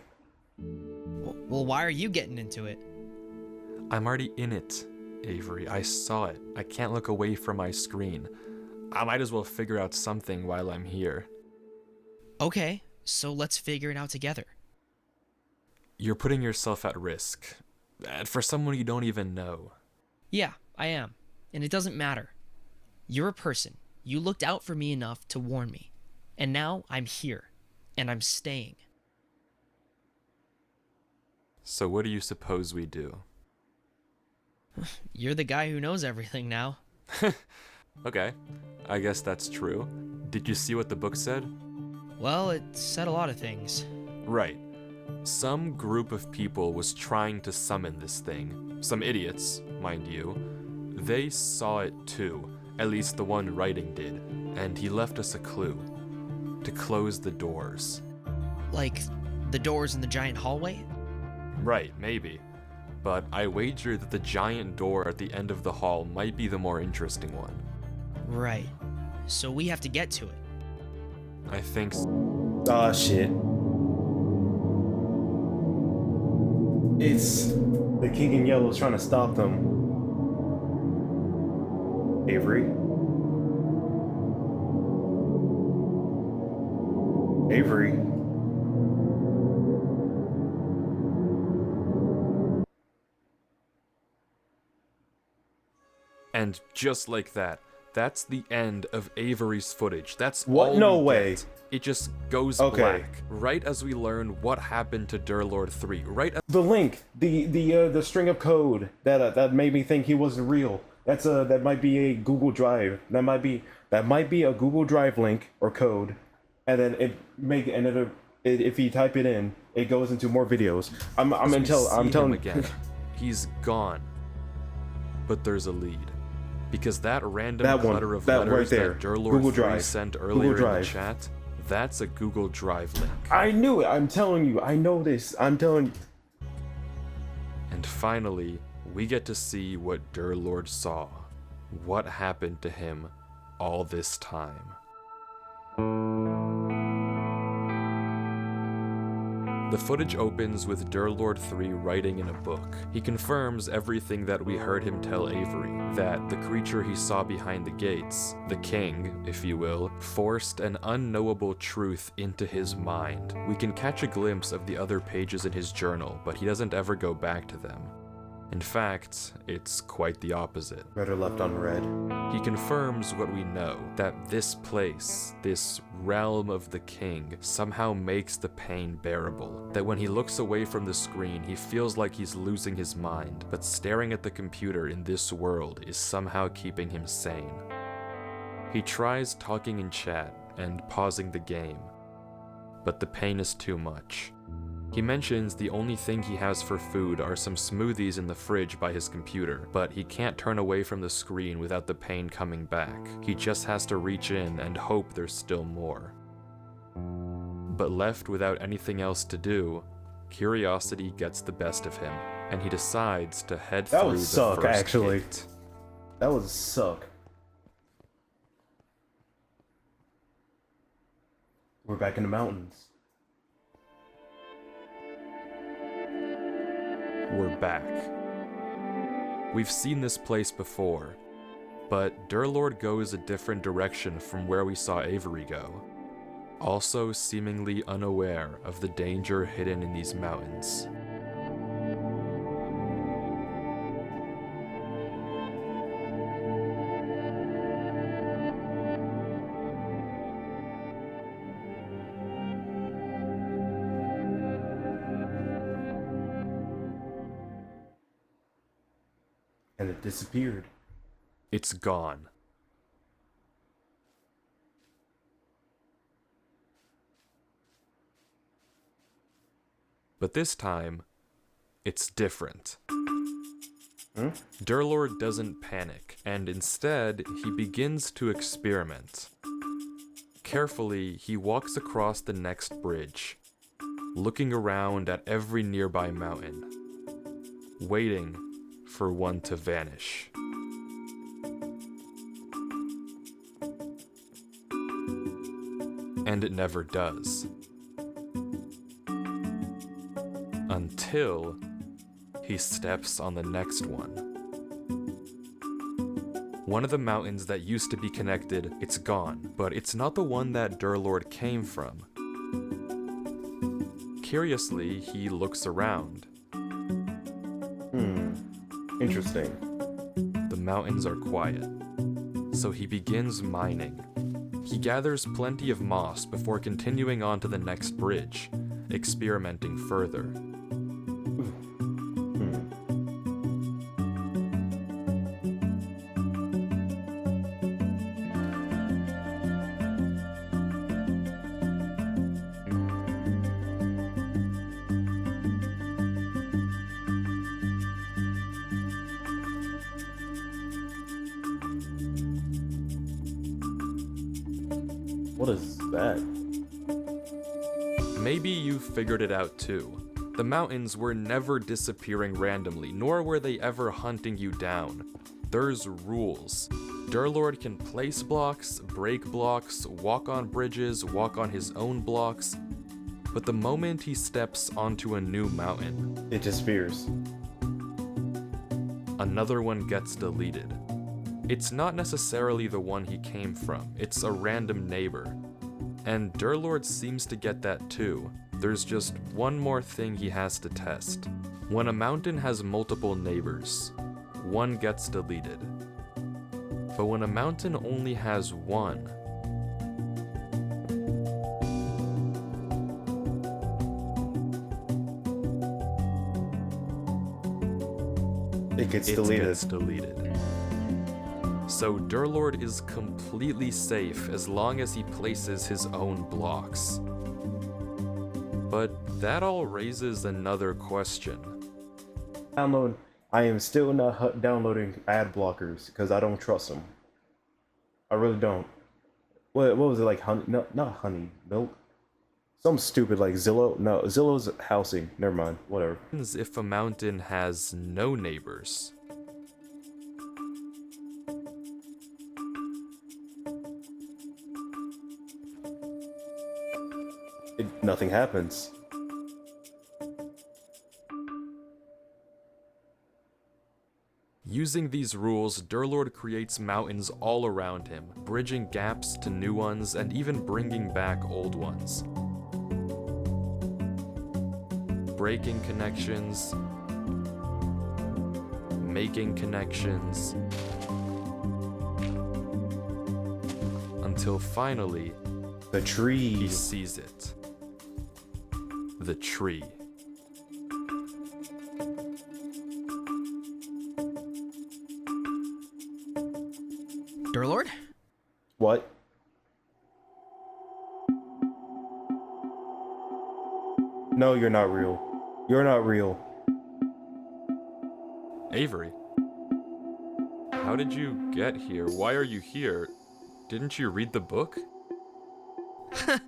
Well, why are you getting into it? I'm already in it, Avery. I saw it. I can't look away from my screen. I might as well figure out something while I'm here. Okay, so let's figure it out together. You're putting yourself at risk. For someone you don't even know. Yeah, I am. And it doesn't matter. You're a person. You looked out for me enough to warn me. And now I'm here. And I'm staying. So what do you suppose we do? You're the guy who knows everything now. Okay, I guess that's true. Did you see what the book said? Well, it said a lot of things. Right. Some group of people was trying to summon this thing. Some idiots, mind you. They saw it too, at least the one writing did, and he left us a clue. To close the doors. Like the doors in the giant hallway? Right, maybe. But I wager that the giant door at the end of the hall might be the more interesting one. Right. So we have to get to it. I think Ah, shit. It's the King in Yellow is trying to stop them. Avery? Avery? And just like that, that's the end of Avery's footage. That's What? all No we way. get. It just goes Okay. black. Right as we learn what happened to Durlord 3. Right as The link, the string of code that made me think he wasn't real. That might be a Google Drive. That might be a Google Drive link or code, and then if you type it in, it goes into more videos. I'm we see him telling again. He's gone. But there's a lead. Because that random That one, clutter of that letters right there. that Durlord Google 3 Drive. sent Google earlier in the Drive. chat, that's a Google Drive link. I knew it. I'm telling you. I know this. I'm telling you. And finally, we get to see what Durlord saw. What happened to him all this time. The footage opens with Durlord 3 writing in a book. He confirms everything that we heard him tell Avery, that the creature he saw behind the gates, the king, if you will, forced an unknowable truth into his mind. We can catch a glimpse of the other pages in his journal, but he doesn't ever go back to them. In fact, it's quite the opposite. Better left unread. He confirms what we know, that this place, this realm of the king, somehow makes the pain bearable. That when he looks away from the screen, he feels like he's losing his mind, but staring at the computer in this world is somehow keeping him sane. He tries talking in chat and pausing the game, but the pain is too much. He mentions the only thing he has for food are some smoothies in the fridge by his computer, but he can't turn away from the screen without the pain coming back. He just has to reach in and hope there's still more. But left without anything else to do, curiosity gets the best of him, and he decides to head That through would the suck, first actually. gate. That would suck. We're back in the mountains. We're back. We've seen this place before, but Durlord goes a different direction from where we saw Avery go, also seemingly unaware of the danger hidden in these mountains. And it disappeared. It's gone. But this time, it's different. Durlord doesn't panic, and instead, he begins to experiment. Carefully, he walks across the next bridge, looking around at every nearby mountain, waiting for one to vanish. And it never does. Until he steps on the next one. One of the mountains that used to be connected, it's gone, but it's not the one that Durlord came from. Curiously, he looks around. Interesting. The mountains are quiet, so he begins mining. He gathers plenty of moss before continuing on to the next bridge, experimenting further. What is that? Maybe you figured it out too. The mountains were never disappearing randomly, nor were they ever hunting you down. There's rules. Durlord can place blocks, break blocks, walk on bridges, walk on his own blocks, but the moment he steps onto a new mountain, It disappears. another one gets deleted. It's not necessarily the one he came from, it's a random neighbor. And Durlord seems to get that too. There's just one more thing he has to test. When a mountain has multiple neighbors, one gets deleted. But when a mountain only has one, It gets it deleted. gets deleted. So Durlord is completely safe as long as he places his own blocks. But that all raises another question. Download. I am still not downloading ad blockers because I don't trust them. I really don't. What was it like? Honey? No, not honey. Milk. Some stupid like Zillow. No, Zillow's housing. Never mind. Whatever. If a mountain has no neighbors? Nothing happens. Using these rules, Durlord creates mountains all around him, bridging gaps to new ones and even bringing back old ones. Breaking connections, making connections, until finally, The tree. he sees it. The tree. Durlord? What? No, you're not real. You're not real. Avery. How did you get here? Why are you here? Didn't you read the book? I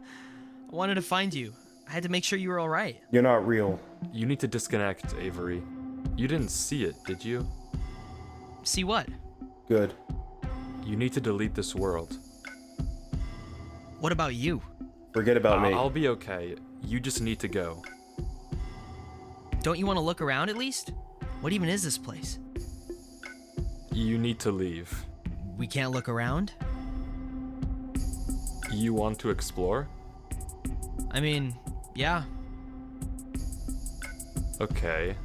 wanted to find you. I had to make sure you were alright. You're not real. You need to disconnect, Avery. You didn't see it, did you? See what? Good. You need to delete this world. What about you? Forget about me. I'll be okay. You just need to go. Don't you want to look around at least? What even is this place? You need to leave. We can't look around? You want to explore? I mean, yeah. Okay.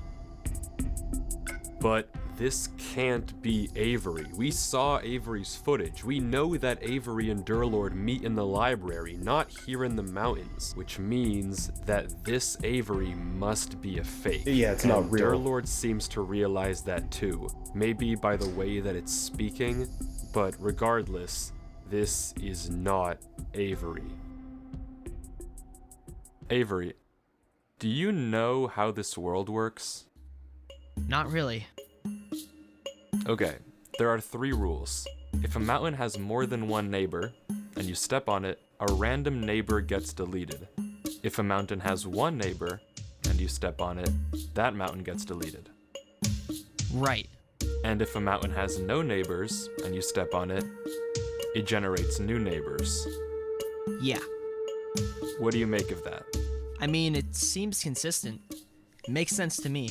But this can't be Avery. We saw Avery's footage. We know that Avery and Durlord meet in the library, not here in the mountains, which means that this Avery must be a fake. Yeah, it's not real. Durlord seems to realize that too. Maybe by the way that it's speaking, but regardless, this is not Avery. Avery, do you know how this world works? Not really. Okay, there are 3 rules. If a mountain has more than one neighbor, and you step on it, a random neighbor gets deleted. If a mountain has one neighbor, and you step on it, that mountain gets deleted. Right. And if a mountain has no neighbors, and you step on it, it generates new neighbors. Yeah. What do you make of that? I mean, it seems consistent. It makes sense to me.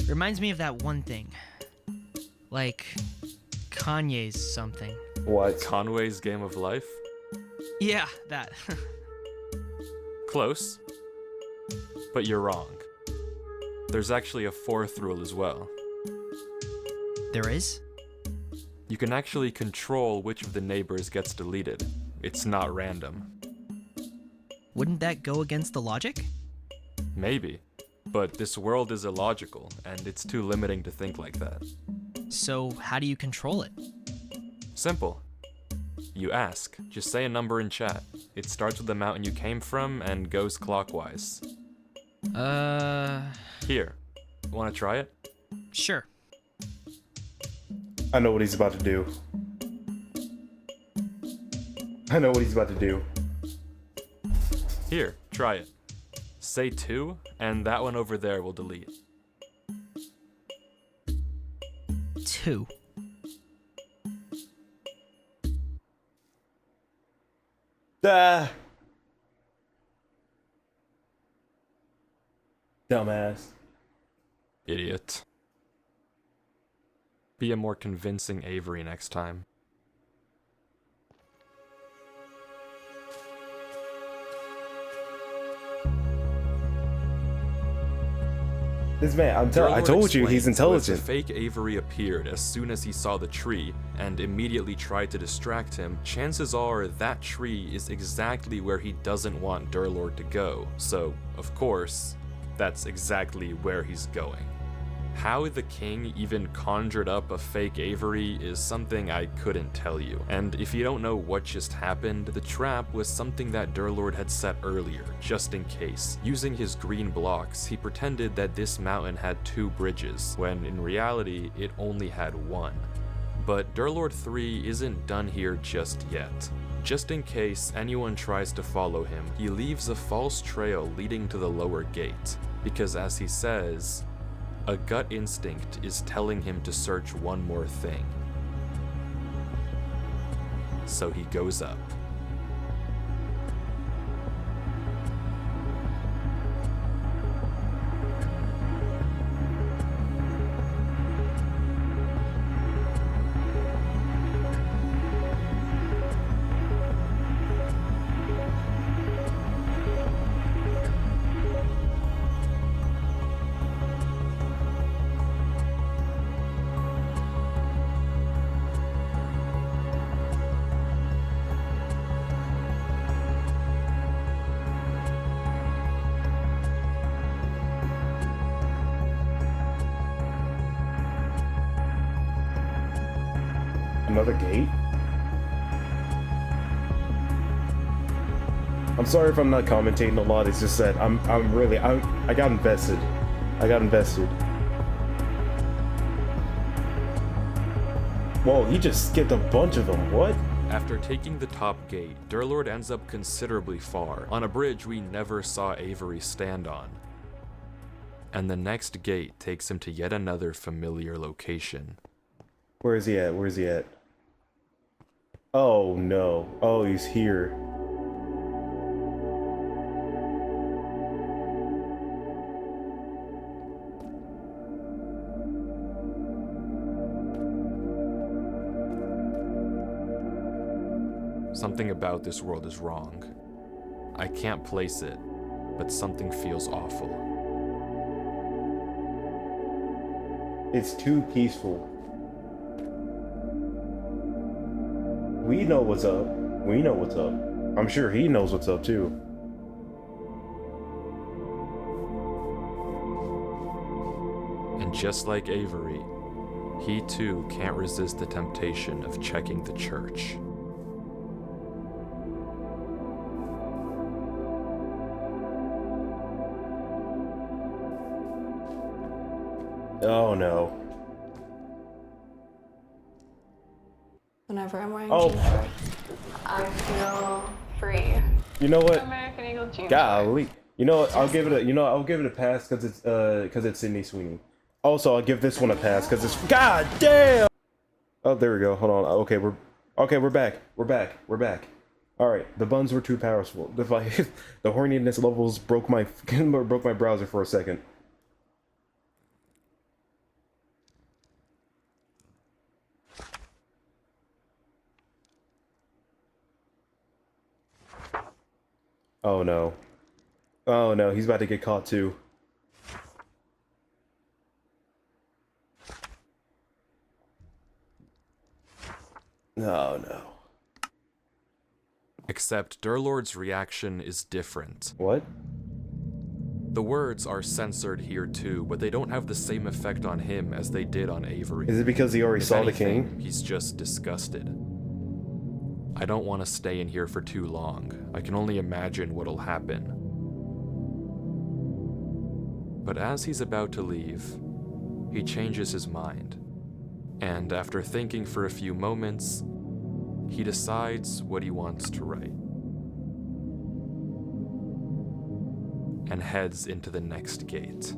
Reminds me of that one thing. Like, Kanye's something. What? Conway's Game of Life? Yeah, that. Close. But you're wrong. There's actually a 4th rule as well. There is? You can actually control which of the neighbors gets deleted. It's not random. Wouldn't that go against the logic? Maybe. But this world is illogical, and it's too limiting to think like that. So, how do you control it? Simple. You ask. Just say a number in chat. It starts with the mountain you came from and goes clockwise. Here. Wanna try it? Sure. I know what he's about to do. I know what he's about to do. Here, try it. Say 2, and that one over there will delete. 2. Ah. Dumbass. Idiot. Be a more convincing Avery next time. This man, I Durlord told you he's explains how intelligent. the fake Avery appeared as soon as he saw the tree and immediately tried to distract him. Chances are that tree is exactly where he doesn't want Durlord to go. So, of course, that's exactly where he's going. How the king even conjured up a fake Avery is something I couldn't tell you. And if you don't know what just happened, the trap was something that Durlord had set earlier, just in case. Using his green blocks, he pretended that this mountain had 2 bridges, when in reality, it only had 1. But Durlord 3 isn't done here just yet. Just in case anyone tries to follow him, he leaves a false trail leading to the lower gate. Because as he says, a gut instinct is telling him to search one more thing. So he goes up. Another gate? I'm sorry if I'm not commentating a lot. It's just that I got invested. I got invested. Whoa, he just skipped a bunch of them. What? After taking the top gate, Durlord ends up considerably far, on a bridge we never saw Avery stand on. And the next gate takes him to yet another familiar location. Where is he at? Where is he at? Oh no. Oh, he's here. Something about this world is wrong. I can't place it, but something feels awful. It's too peaceful. We know what's up. We know what's up. I'm sure he knows what's up too. And just like Avery, he too can't resist the temptation of checking the church. Oh no. Whenever I'm wearing Oh. jean shorts, I feel free. You know what? American Eagle jean Golly. You know what? I'll give it a pass because it's Sydney Sweeney. Also, I'll give this one a pass because it's God damn. Oh, there we go. Hold on. Okay, we're back. We're back. All right. The buns were too powerful. The horniness levels broke my browser for a second. Oh no. Oh no, he's about to get caught too. Oh no. Except Durlord's reaction is different. What? The words are censored here too, but they don't have the same effect on him as they did on Avery. Is it because he already If saw anything, the king? He's just disgusted. I don't want to stay in here for too long. I can only imagine what'll happen. But as he's about to leave, he changes his mind. And after thinking for a few moments, he decides what he wants to write. And heads into the next gate.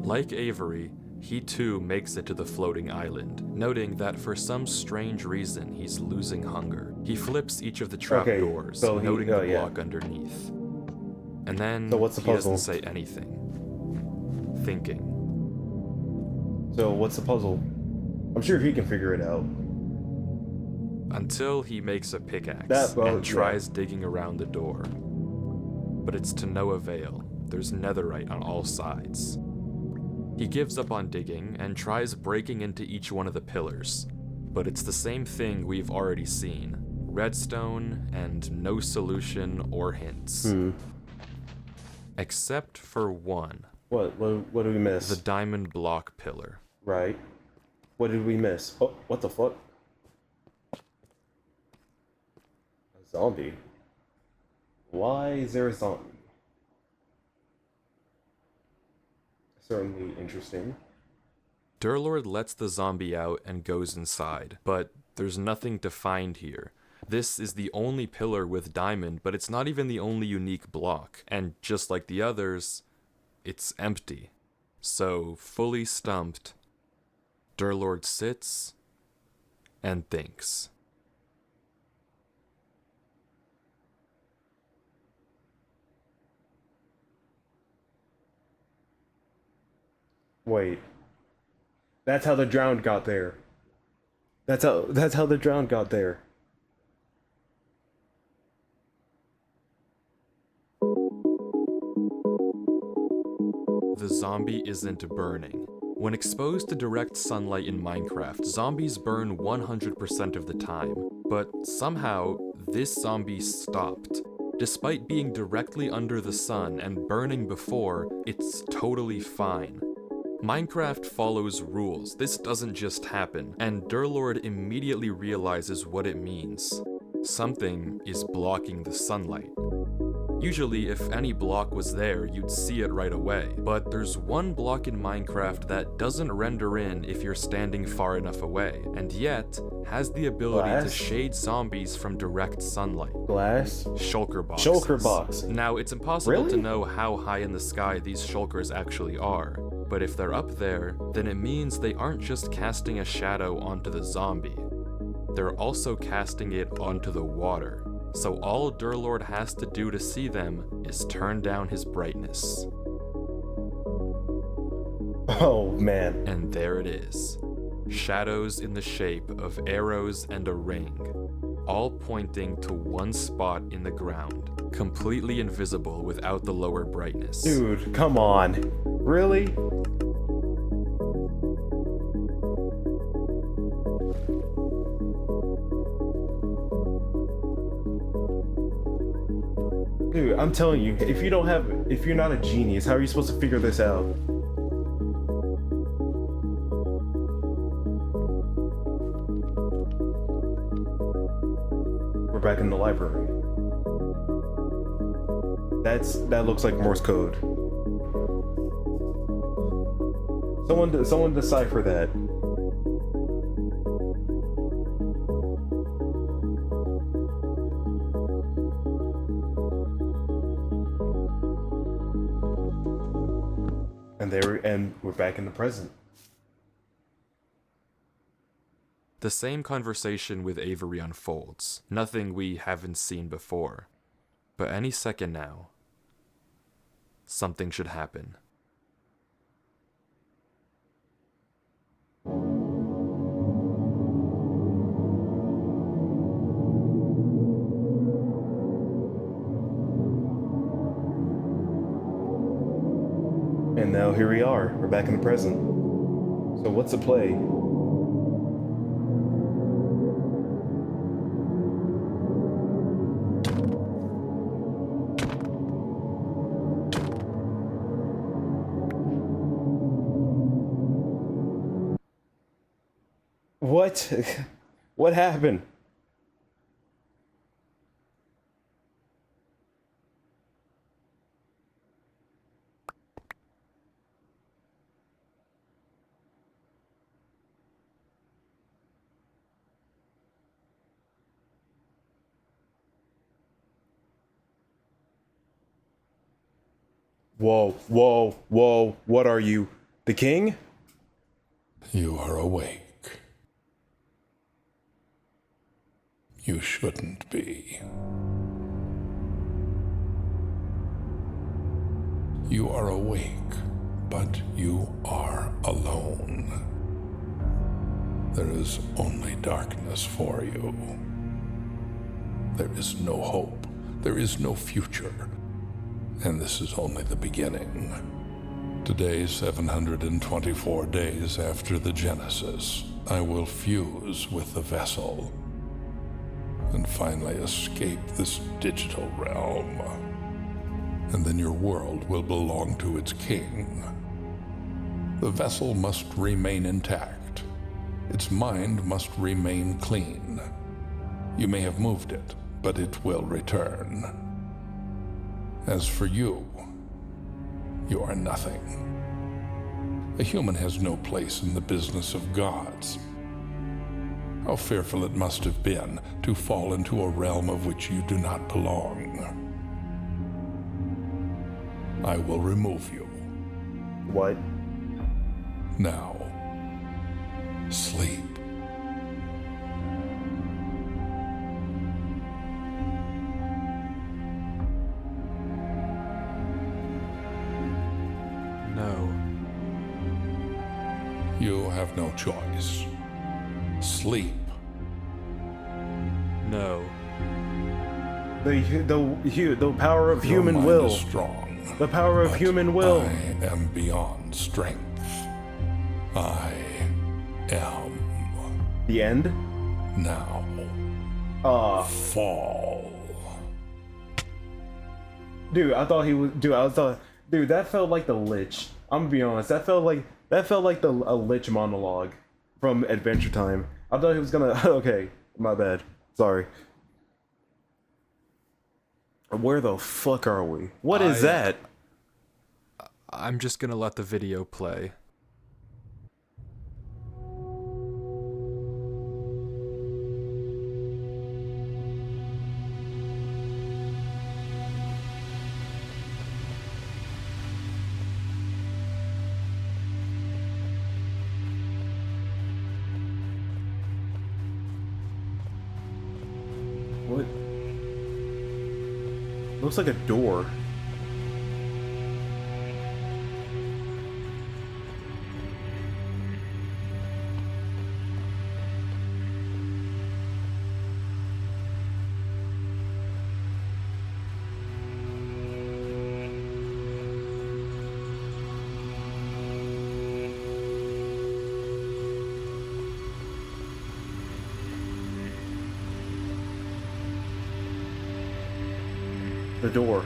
Like Avery, he too makes it to the floating island, noting that for some strange reason he's losing hunger. He flips each of the trap doors, so noting the block underneath. And then So what's the he puzzle? doesn't say anything. Thinking. So what's the puzzle? I'm sure he can figure it out. Until he makes a pickaxe and tries digging around the door. But it's to no avail. There's netherite on all sides. He gives up on digging and tries breaking into each one of the pillars, but it's the same thing we've already seen. Redstone and no solution or hints. Except for one. What did we miss? The diamond block pillar. Right. What did we miss? Oh, what the fuck? A zombie. Why is there a zombie? Certainly interesting. Durlord lets the zombie out and goes inside, but there's nothing to find here. This is the only pillar with diamond, but it's not even the only unique block. And just like the others, it's empty. So, fully stumped, Durlord sits and thinks. Wait. That's how the drowned got there. That's how the drowned got there. The zombie isn't burning. When exposed to direct sunlight in Minecraft, zombies burn 100% of the time, but somehow this zombie stopped. Despite being directly under the sun and burning before, it's totally fine. Minecraft follows rules, this doesn't just happen, and Durlord immediately realizes what it means. Something is blocking the sunlight. Usually, if any block was there, you'd see it right away, but there's one block in Minecraft that doesn't render in if you're standing far enough away, and yet has the ability to Glass? shade zombies from direct sunlight. Glass? Shulker boxes. Shulker box. Now, it's impossible to Really? know how high in the sky these shulkers actually are, but if they're up there, then it means they aren't just casting a shadow onto the zombie. They're also casting it onto the water. So all Durlord has to do to see them is turn down his brightness. Oh, man. And there it is. Shadows in the shape of arrows and a ring, all pointing to one spot in the ground, completely invisible without the lower brightness. Dude, come on. Really? Dude, I'm telling you, if you're not a genius, how are you supposed to figure this out? We're back in the library. That looks like Morse code. Someone decipher that. And we're back in the present. The same conversation with Avery unfolds, nothing we haven't seen before. But any second now, something should happen. And now here we are. We're back in the present. So what's the play? What? What happened? Whoa, whoa, whoa, what are you? The king? You are awake. You shouldn't be. You are awake, but you are alone. There is only darkness for you. There is no hope. There is no future. And this is only the beginning. Today, 724 days after the Genesis, I will fuse with the vessel and finally escape this digital realm. And then your world will belong to its king. The vessel must remain intact. Its mind must remain clean. You may have moved it, but it will return. As for you, you are nothing. A human has no place in the business of gods. How fearful it must have been to fall into a realm of which you do not belong. I will remove you. What? Now, sleep. No. You have no choice. Sleep. No. The power of Your human mind will. is strong. The power of But human will. I am beyond strength. I am The end? now. Fall. Dude, I thought he was. Dude, that felt like the Lich. I'm gonna be honest. That felt like a Lich monologue from Adventure Time. I thought he was gonna. Okay, my bad. Sorry. Where the fuck are we? What is that? I'm just gonna let the video play. What? Looks like a door. The door.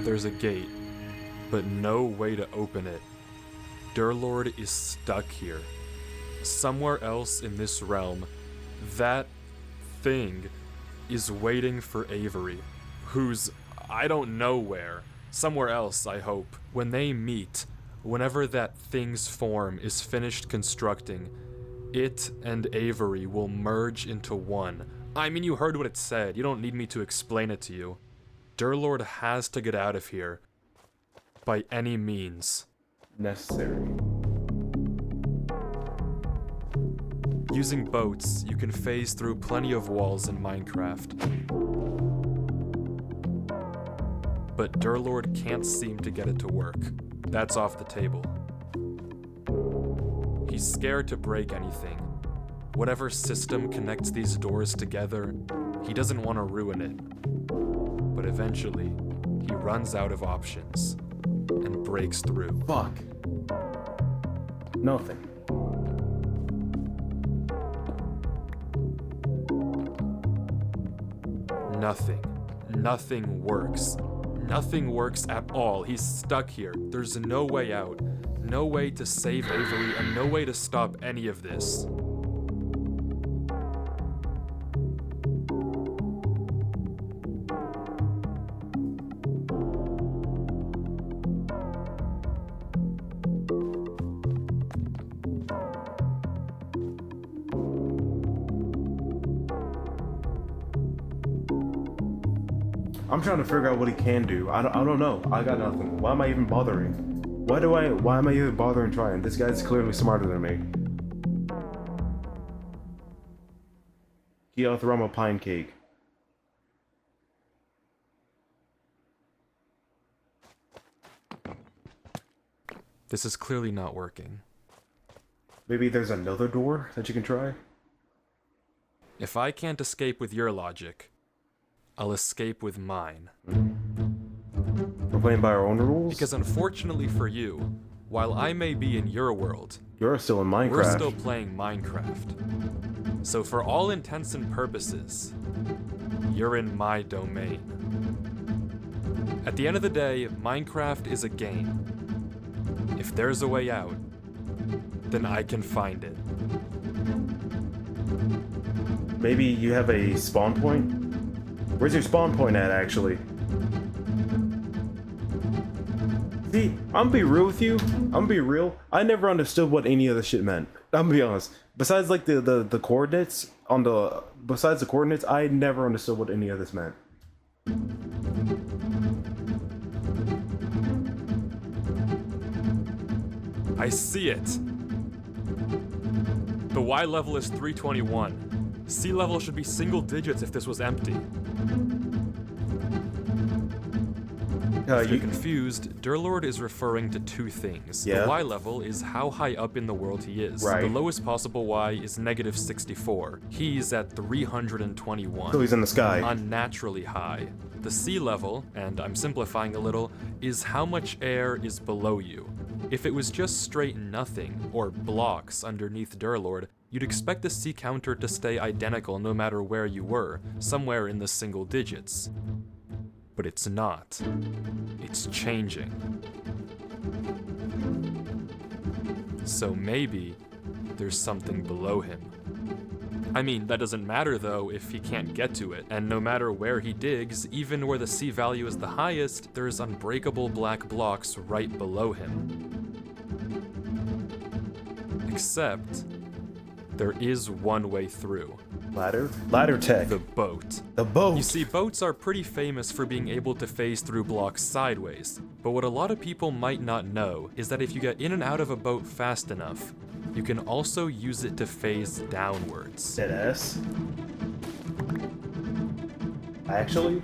There's a gate, but no way to open it. Durlord is stuck here. Somewhere else in this realm, that thing is waiting for Avery, who's I don't know where. Somewhere else, I hope. When they meet, whenever that thing's form is finished constructing, it and Avery will merge into one. I mean, you heard what it said. You don't need me to explain it to you. Durlord has to get out of here. By any means. Necessary. Using boats, you can phase through plenty of walls in Minecraft. But Durlord can't seem to get it to work. That's off the table. He's scared to break anything. Whatever system connects these doors together, he doesn't want to ruin it. But eventually, he runs out of options and breaks through. Fuck. Nothing. Nothing. Nothing works. Nothing works at all. He's stuck here. There's no way out. No way to save Avery and no way to stop any of this. I'm trying to figure out what he can do. I don't know. I got nothing. Why am I even bothering? Why am I even bothering trying? This guy's clearly smarter than me. Keothrama pine cake. This is clearly not working. Maybe there's another door that you can try? If I can't escape with your logic, I'll escape with mine. We're playing by our own rules? Because unfortunately for you, while I may be in your world, You're still in Minecraft. we're still playing Minecraft. So for all intents and purposes, you're in my domain. At the end of the day, Minecraft is a game. If there's a way out, then I can find it. Maybe you have a spawn point? Where's your spawn point at, actually? See, I'm gonna be real with you. I'm gonna be real. I never understood what any of this shit meant. I'm gonna be honest. Besides, like, the coordinates on the... Besides the coordinates, I never understood what any of this meant. I see it. The Y level is 321. Sea level should be single digits if this was empty. If you're confused, Durlord is referring to two things. Yeah. The Y level is how high up in the world he is. Right. The lowest possible Y is negative 64. He's at 321. So he's in the sky. Unnaturally high. The sea level, and I'm simplifying a little, is how much air is below you. If it was just straight nothing, or blocks underneath Durlord, you'd expect the sea counter to stay identical no matter where you were, somewhere in the single digits. But it's not. It's changing. So maybe there's something below him. I mean, that doesn't matter though if he can't get to it, and no matter where he digs, even where the C value is the highest, there's unbreakable black blocks right below him. Except, there is one way through. Ladder tech. The boat. The boat. You see, boats are pretty famous for being able to phase through blocks sideways, but what a lot of people might not know is that if you get in and out of a boat fast enough, you can also use it to phase downwards. Deadass. Actually?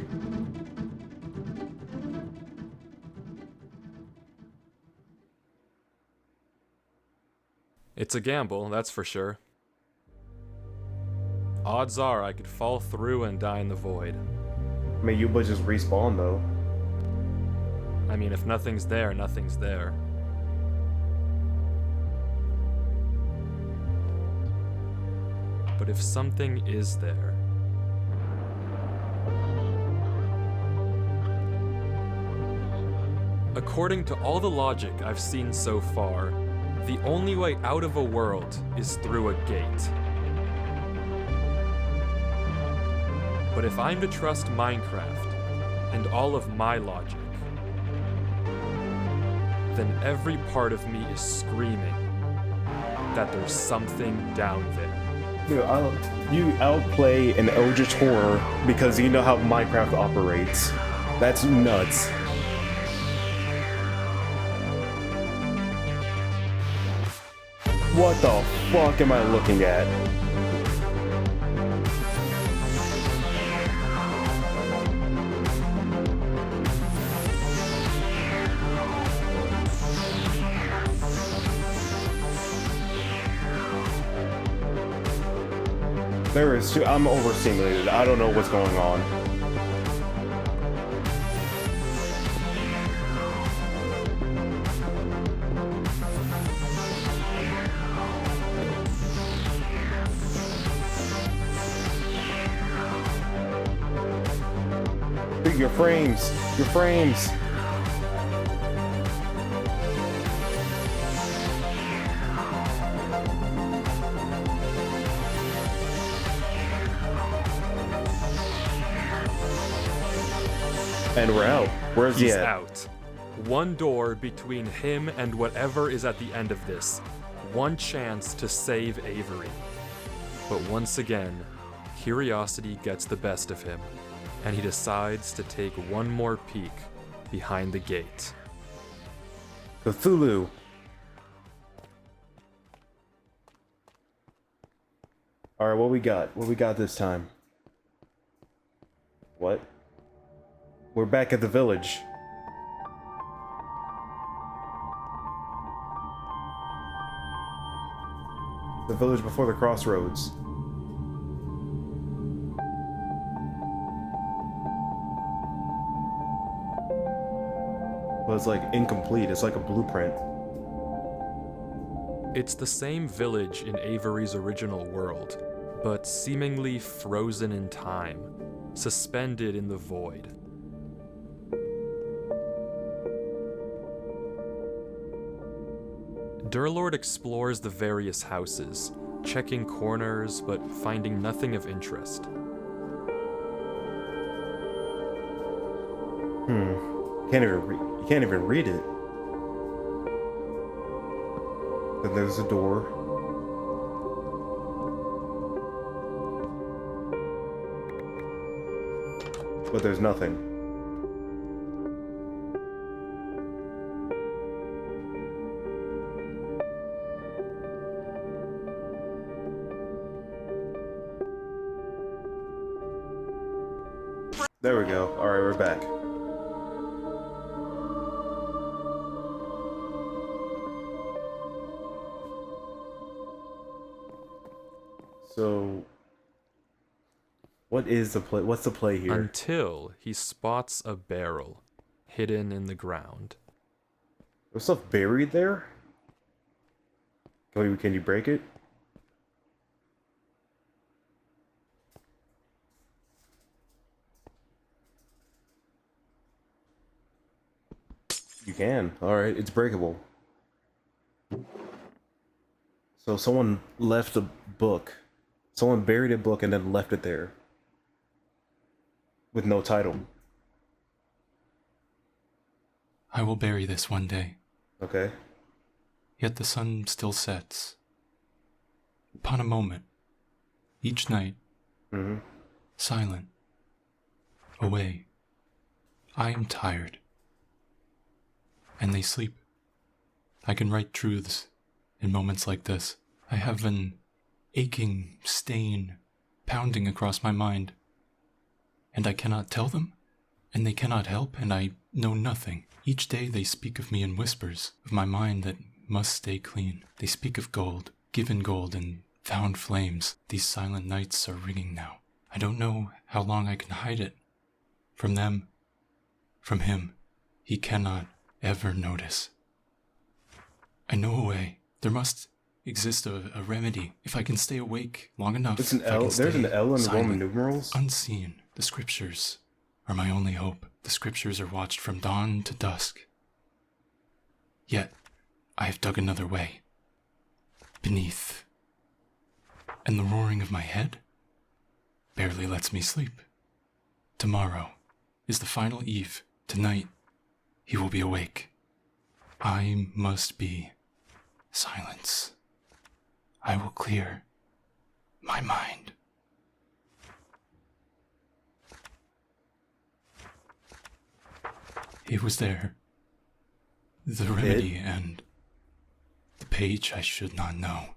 It's a gamble, that's for sure. Odds are I could fall through and die in the void. I mean, you would just respawn though. I mean, if nothing's there, nothing's there. But if something is there... According to all the logic I've seen so far, the only way out of a world is through a gate. But if I'm to trust Minecraft and all of my logic, then every part of me is screaming that there's something down there. Dude, you outplay an Eldritch Horror because you know how Minecraft operates. That's nuts. What the fuck am I looking at? I'm overstimulated. I don't know what's going on. Dude, your frames. Your frames. And we're out. Where's he He's at? out. One door between him and whatever is at the end of this. One chance to save Avery. But once again, curiosity gets the best of him, and he decides to take one more peek behind the gate. Cthulhu. Alright, what we got? What we got this time? What? We're back at the village. The village before the crossroads. But it's like incomplete. It's like a blueprint. It's the same village in Avery's original world, but seemingly frozen in time, suspended in the void. Durlord explores the various houses, checking corners but finding nothing of interest. You can't even read it. Then there's a door. But there's nothing. There we go. Alright, we're back. What is the play? What's the play here? Until he spots a barrel hidden in the ground. There's stuff buried there? Can you break it? You can. Alright, it's breakable. So someone left a book. Someone buried a book and then left it there. With no title. I will bury this one day. Okay. Yet the sun still sets. Upon a moment, each night, silent, away. I am tired, and they sleep. I can write truths in moments like this. I have an aching stain pounding across my mind, and I cannot tell them, and they cannot help, and I know nothing. Each day they speak of me in whispers, of my mind that must stay clean. They speak of gold, given gold, and found flames. These silent nights are ringing now. I don't know how long I can hide it. From them, from him, he cannot ever notice. I know a way. There must exist a remedy. If I can stay awake long enough. It's an L. There's an L in the Roman numerals. Unseen. The scriptures are my only hope. The scriptures are watched from dawn to dusk. Yet, I have dug another way. Beneath. And the roaring of my head barely lets me sleep. Tomorrow is the final eve. Tonight, he will be awake. I must be silence. I will clear my mind. It was there. The remedy and the page I should not know.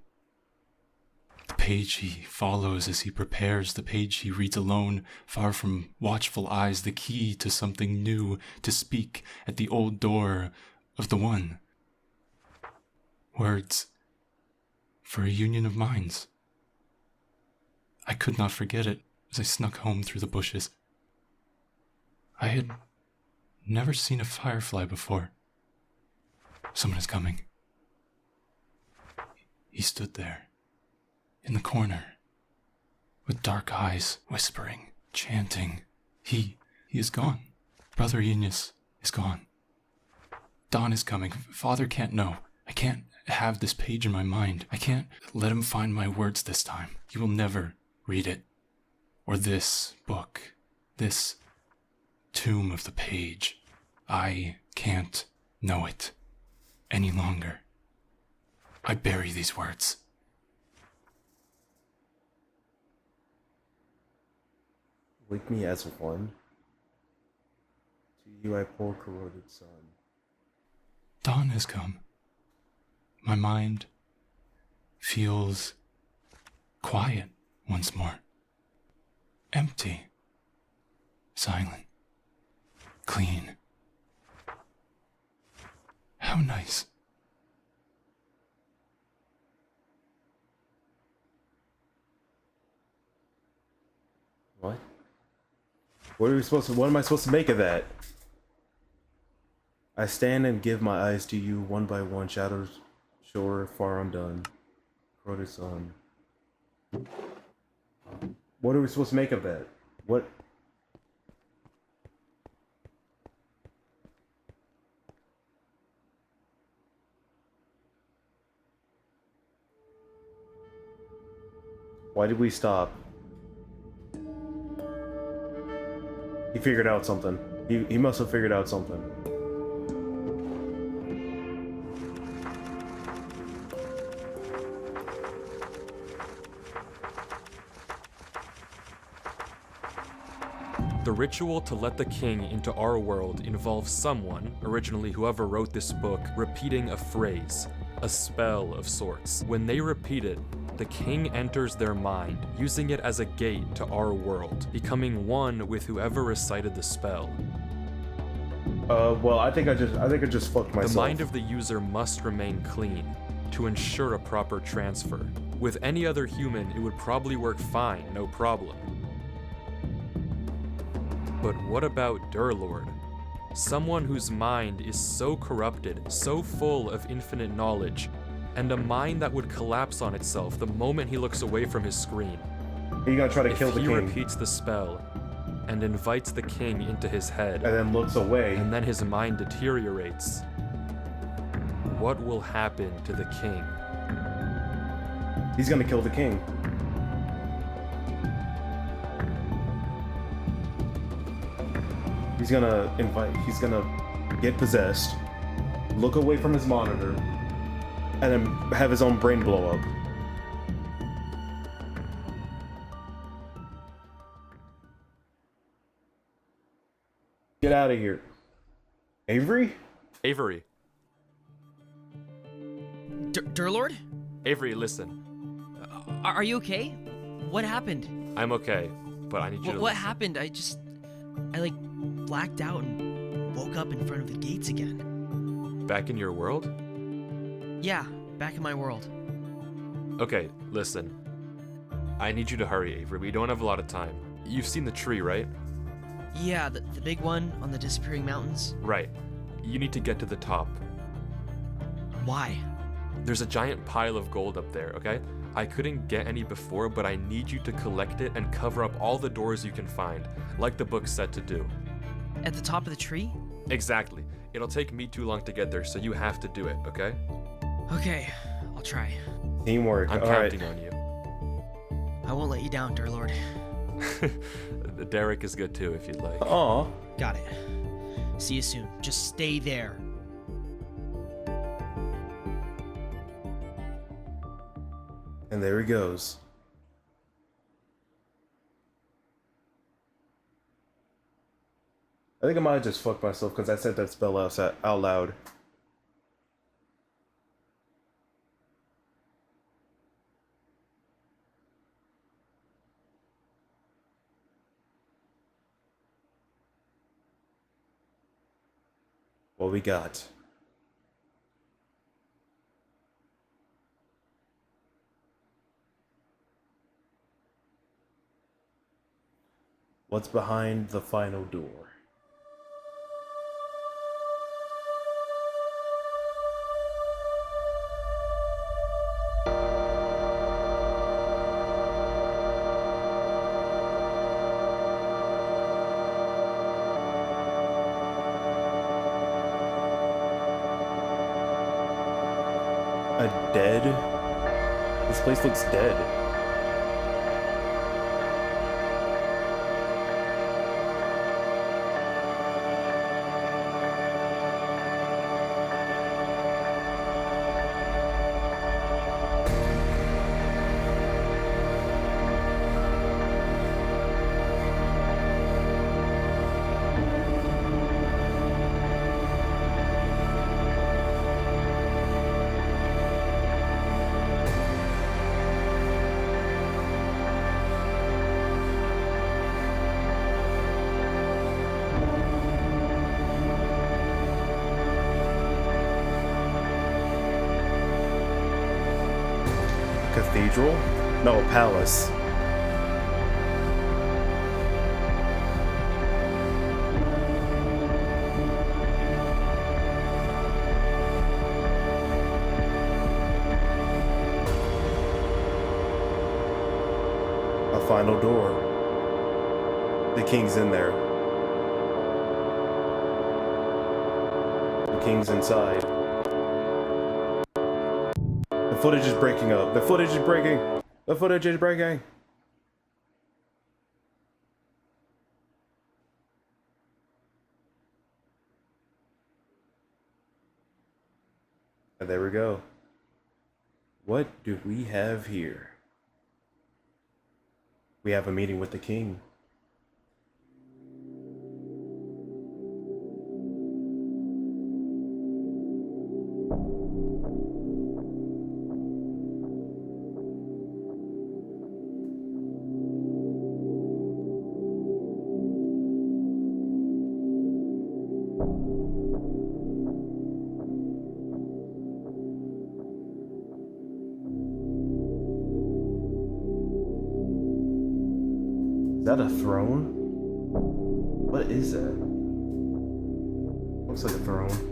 The page he follows as he prepares, the page he reads alone, far from watchful eyes, the key to something new, to speak at the old door of the one. Words for a union of minds. I could not forget it as I snuck home through the bushes. I had never seen a firefly before. Someone is coming. He stood there, in the corner, with dark eyes, whispering, chanting. He is gone. Brother Eunice is gone. Dawn is coming. Father can't know. I can't have this page in my mind. I can't let him find my words this time. He will never read it. Or this book. This tomb of the page. I can't know it any longer. I bury these words. Wake me as one. To you I pour corroded sun. Dawn has come. My mind feels quiet once more. Empty. Silent. Clean. How nice. What? What am I supposed to make of that? I stand and give my eyes to you, one by one, shadows shore far undone. Corroded sun. What are we supposed to make of that? What? Why did we stop? He figured out something. He must have figured out something. The ritual to let the king into our world involves someone, originally whoever wrote this book, repeating a phrase, a spell of sorts. When they repeat it, the king enters their mind, using it as a gate to our world, becoming one with whoever recited the spell. Well, I think I just fucked myself. The mind of the user must remain clean to ensure a proper transfer. With any other human, it would probably work fine, no problem. But what about Durlord? Someone whose mind is so corrupted, so full of infinite knowledge, and a mind that would collapse on itself the moment he looks away from his screen. Are you gonna try to If kill the he king repeats the spell and invites the king into his head, and then looks away? and then his mind deteriorates, what will happen to the king? He's gonna kill the king. He's gonna get possessed, look away from his monitor, and then have his own brain blow up. Get out of here. Avery? Avery, Durlord? Avery, listen. Are you okay? What happened? I'm okay, but I need you to What listen. happened? I like blacked out and woke up in front of the gates again. Back in your world? Yeah, back in my world. Okay, listen. I need you to hurry, Avery. We don't have a lot of time. You've seen the tree, right? Yeah, the big one on the disappearing mountains. Right. You need to get to the top. Why? There's a giant pile of gold up there, okay? I couldn't get any before, but I need you to collect it and cover up all the doors you can find, like the book said to do. At the top of the tree? Exactly. It'll take me too long to get there, so you have to do it, okay? Okay, I'll try. Teamwork. I'm All counting right. on you. I won't let you down, Durlord. Derek is good too, if you'd like. Aw. Got it. See you soon. Just stay there. And there he goes. I think I might have just fucked myself because I said that spell out loud. What we got? What's behind the final door? A dead? This place looks dead. Cathedral? No, a palace. A final door. The king's in there. The king's inside. The footage is breaking up. The footage is breaking. The footage is breaking. And there we go. What do we have here? We have a meeting with the king. Is that a throne? What is that? Looks like a throne.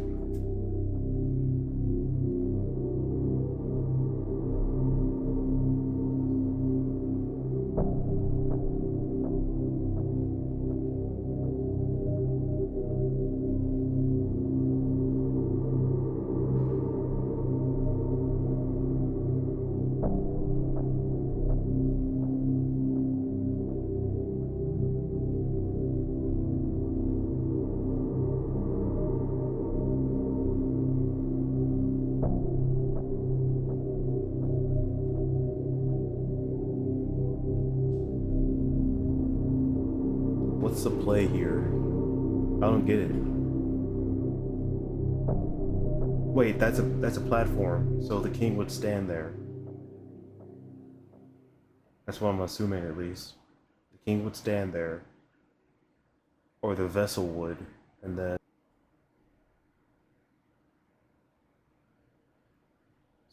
What's the play here? I don't get it. Wait, that's a platform, so the king would stand there. That's what I'm assuming, at least. The king would stand there, or the vessel would, and then.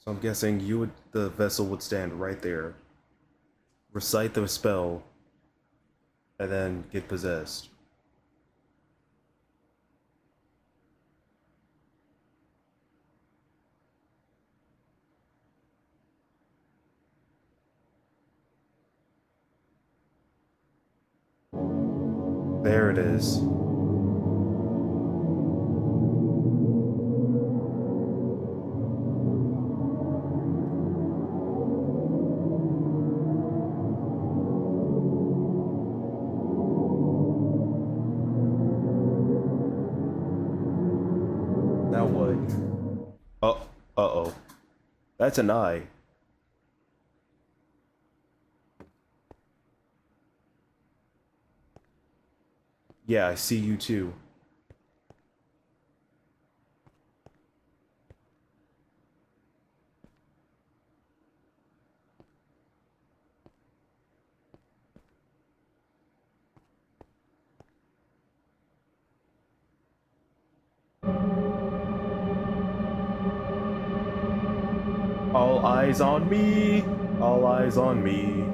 So I'm guessing the vessel would stand right there, recite the spell, and then get possessed. There it is. Now what? Uh-oh. That's an eye. Yeah, I see you too. All eyes on me. All eyes on me.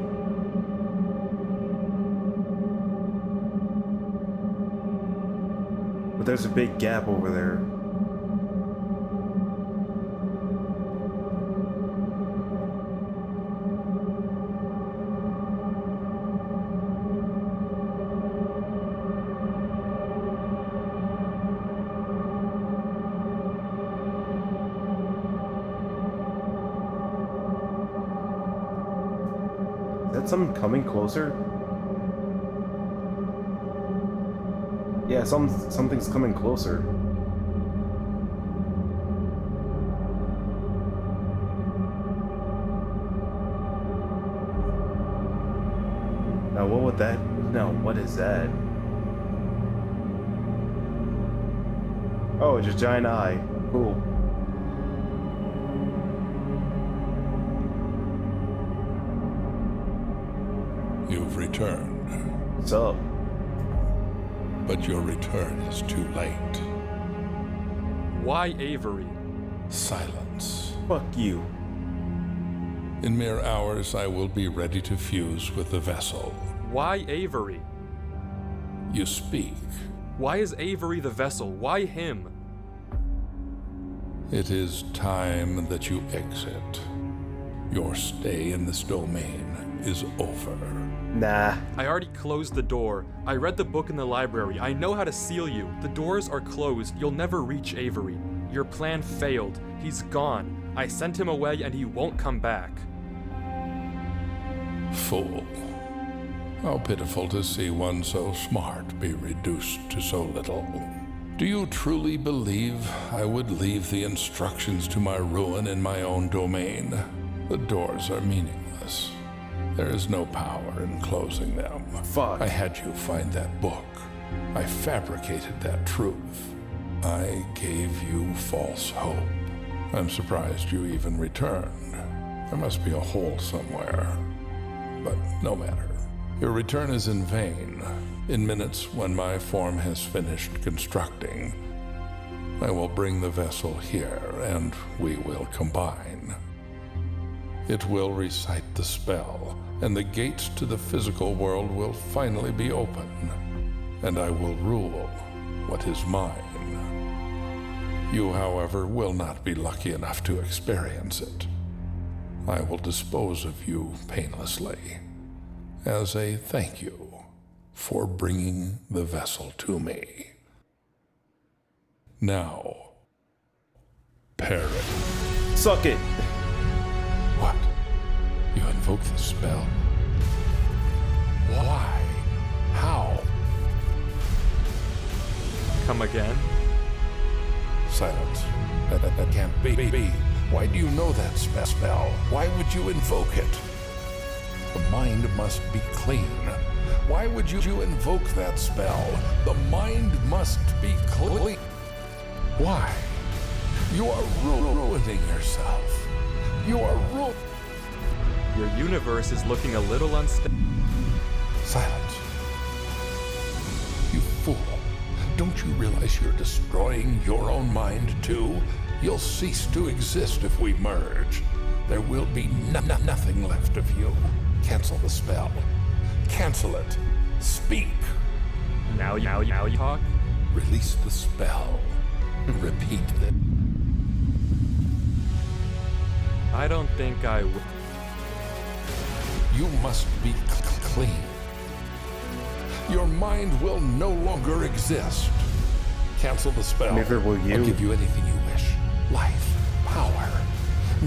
But there's a big gap over there. Is that something coming closer? Yeah, something's coming closer. Now what would that? No, what is that? Oh, it's a giant eye. Cool. You've returned, What's up? but your return is too late. Why Avery? Silence. Fuck you. In mere hours, I will be ready to fuse with the vessel. Why Avery? You speak. Why is Avery the vessel? Why him? It is time that you exit. Your stay in this domain is over. Nah. I already closed the door. I read the book in the library. I know how to seal you. The doors are closed. You'll never reach Avery. Your plan failed. He's gone. I sent him away and he won't come back. Fool. How pitiful to see one so smart be reduced to so little. Do you truly believe I would leave the instructions to my ruin in my own domain? The doors are meaningless. There is no power in closing them. Fuck. I had you find that book. I fabricated that truth. I gave you false hope. I'm surprised you even returned. There must be a hole somewhere. But no matter. Your return is in vain. In minutes, when my form has finished constructing, I will bring the vessel here, and we will combine. It will recite the spell, and the gates to the physical world will finally be open. and I will rule what is mine. You, however, will not be lucky enough to experience it. I will dispose of you painlessly as a thank you for bringing the vessel to me. Now, parrot. Suck it. What? You invoke the spell? Why? How? Come again? Silence. That can't be. Why do you know that spell? Why would you invoke it? The mind must be clean. Why would you invoke that spell? The mind must be clean. Why? You are ruining yourself. You are Your universe is looking a little unstable. Silence. You fool. Don't you realize you're destroying your own mind too? You'll cease to exist if we merge. There will be nothing left of you. Cancel the spell. Cancel it. Speak. Now you talk? Release the spell. Repeat it. I don't think I will. You must be clean. Your mind will no longer exist. Cancel the spell. Neither will you. I'll give you anything you wish. Life, power.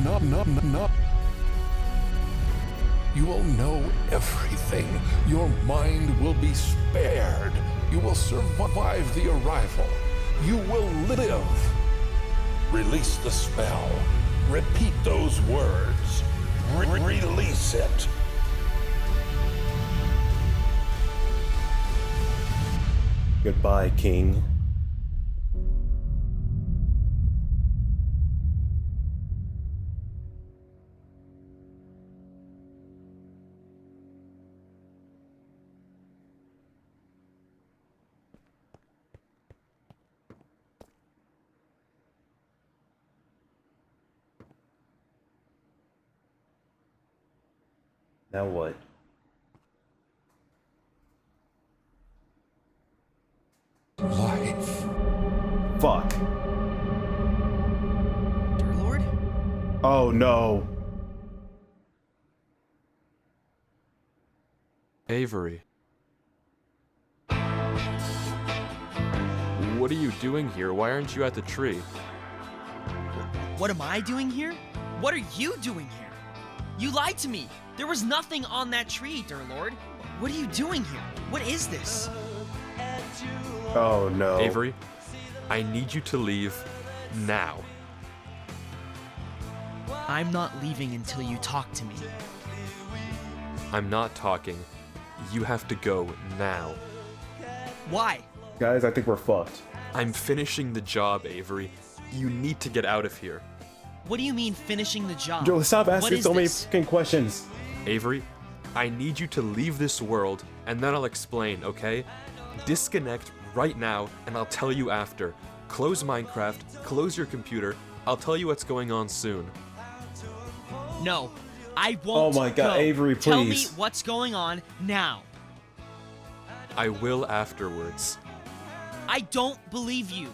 No. You will know everything. Your mind will be spared. You will survive the arrival. You will live. Release the spell. Repeat those words. Release it. Goodbye, King. Now what? Life. Fuck. Dear Lord? Oh no. Avery. What are you doing here? Why aren't you at the tree? What am I doing here? What are you doing here? You lied to me. There was nothing on that tree, dear Lord. What are you doing here? What is this? Oh no. Avery, I need you to leave now. I'm not leaving until you talk to me. I'm not talking. You have to go now. Why? Guys, I think we're fucked. I'm finishing the job, Avery. You need to get out of here. What do you mean finishing the job? Joe, stop What asking is so many this? fucking questions. Avery, I need you to leave this world, and then I'll explain, okay? Disconnect right now, and I'll tell you after. Close Minecraft, close your computer. I'll tell you what's going on soon. No, I won't. Oh my God, go. Avery, Tell me please. what's going on now. I will afterwards. I don't believe you.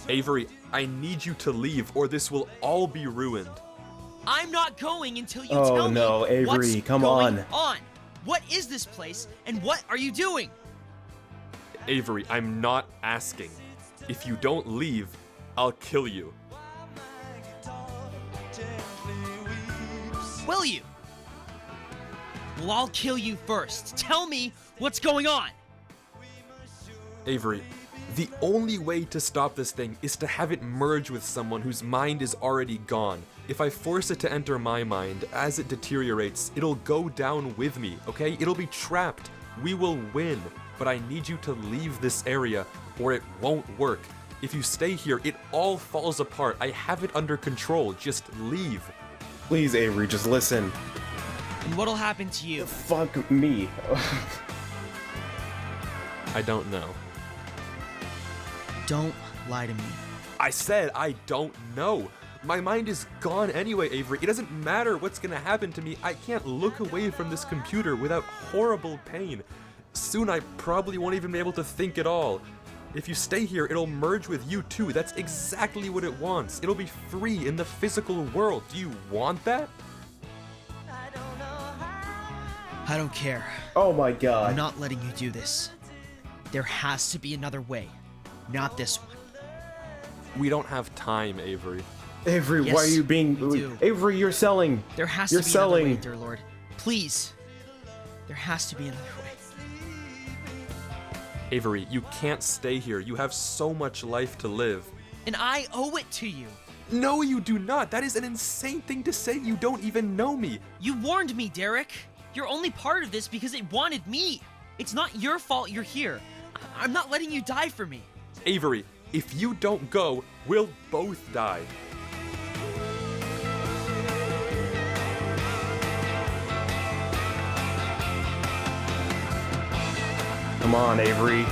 Avery, I need you to leave, or this will all be ruined. I'm not going until you Oh, tell me no, Avery, what's come going on. What is this place, and what are you doing? Avery, I'm not asking. If you don't leave, I'll kill you. Will you? Well, I'll kill you first. Tell me what's going on. Avery, the only way to stop this thing is to have it merge with someone whose mind is already gone. If I force it to enter my mind, as it deteriorates, it'll go down with me, okay? It'll be trapped. We will win. But I need you to leave this area, or it won't work. If you stay here, it all falls apart. I have it under control. Just leave. Please, Avery, just listen. And what'll happen to you? Fuck me. I don't know. Don't lie to me. I said I don't know. My mind is gone anyway, Avery. It doesn't matter what's gonna happen to me. I can't look away from this computer without horrible pain. Soon I probably won't even be able to think at all. If you stay here, it'll merge with you too. That's exactly what it wants. It'll be free in the physical world. Do you want that? I don't care. Oh my god. I'm not letting you do this. There has to be another way. Not this one. We don't have time, Avery. Avery, Yes, why are you being... we do. Avery, you're selling. There has You're to be selling. another way, dear Lord. Please. There has to be another way. Avery, you can't stay here. You have so much life to live. And I owe it to you. No, you do not. That is an insane thing to say. You don't even know me. You warned me, Derek. You're only part of this because it wanted me. It's not your fault you're here. I'm not letting you die for me. Avery, if you don't go, we'll both die. Come on, Avery.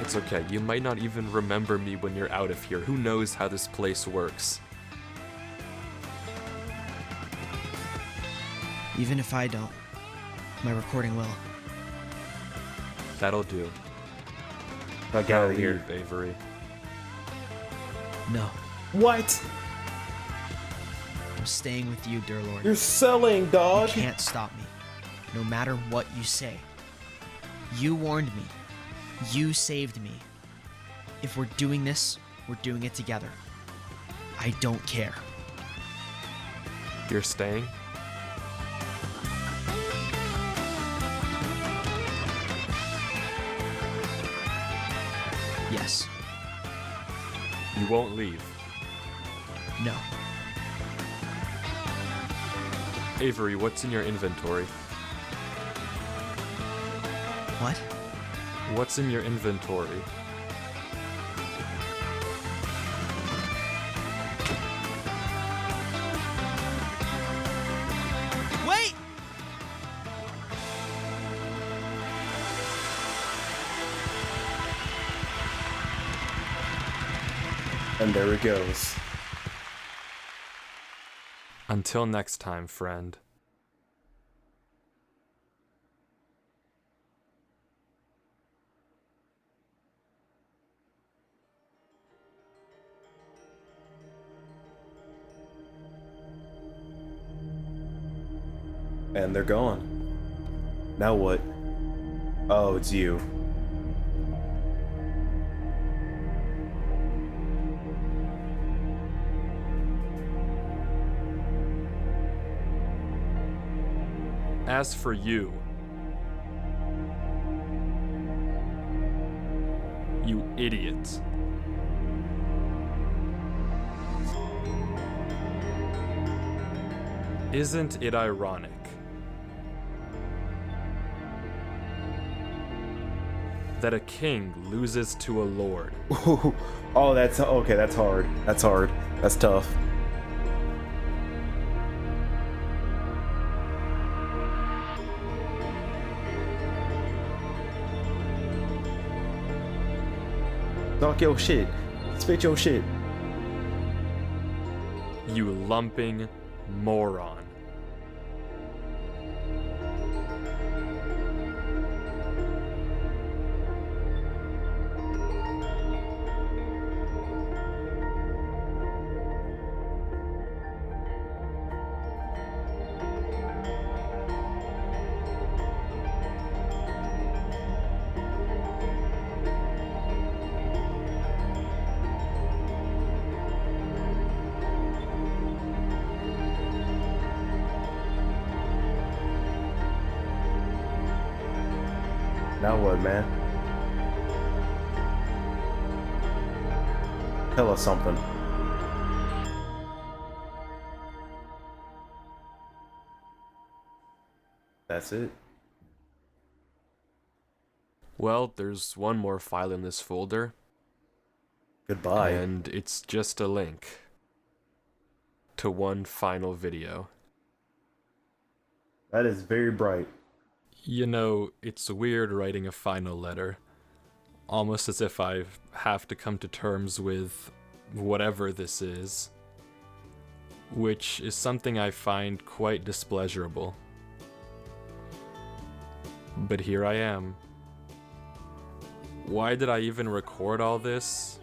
It's okay. You might not even remember me when you're out of here. Who knows how this place works? Even if I don't, my recording will. That'll do. Now get Now out of here. leave, Avery. No, What? I'm staying with you, dear Lord. You're selling, dog. You can't stop me, no matter what you say. You warned me. You saved me. If we're doing this, we're doing it together. I don't care. You're staying? Yes. You won't leave. No. Avery, what's in your inventory? What? What's in your inventory? Wait! And there it goes. Until next time, friend. And they're gone. Now what? Oh, it's you. As for you, you idiot. Isn't it ironic? That a king loses to a lord. Oh, that's okay. That's hard. That's hard. That's tough. Talk your shit. Spit your shit. You lumping moron. Now what, man? Tell us something. That's it. Well, there's one more file in this folder, Goodbye. and it's just a link to one final video. That is very bright. You know, it's weird writing a final letter. Almost as if I have to come to terms with whatever this is. Which is something I find quite displeasurable. But here I am. Why did I even record all this?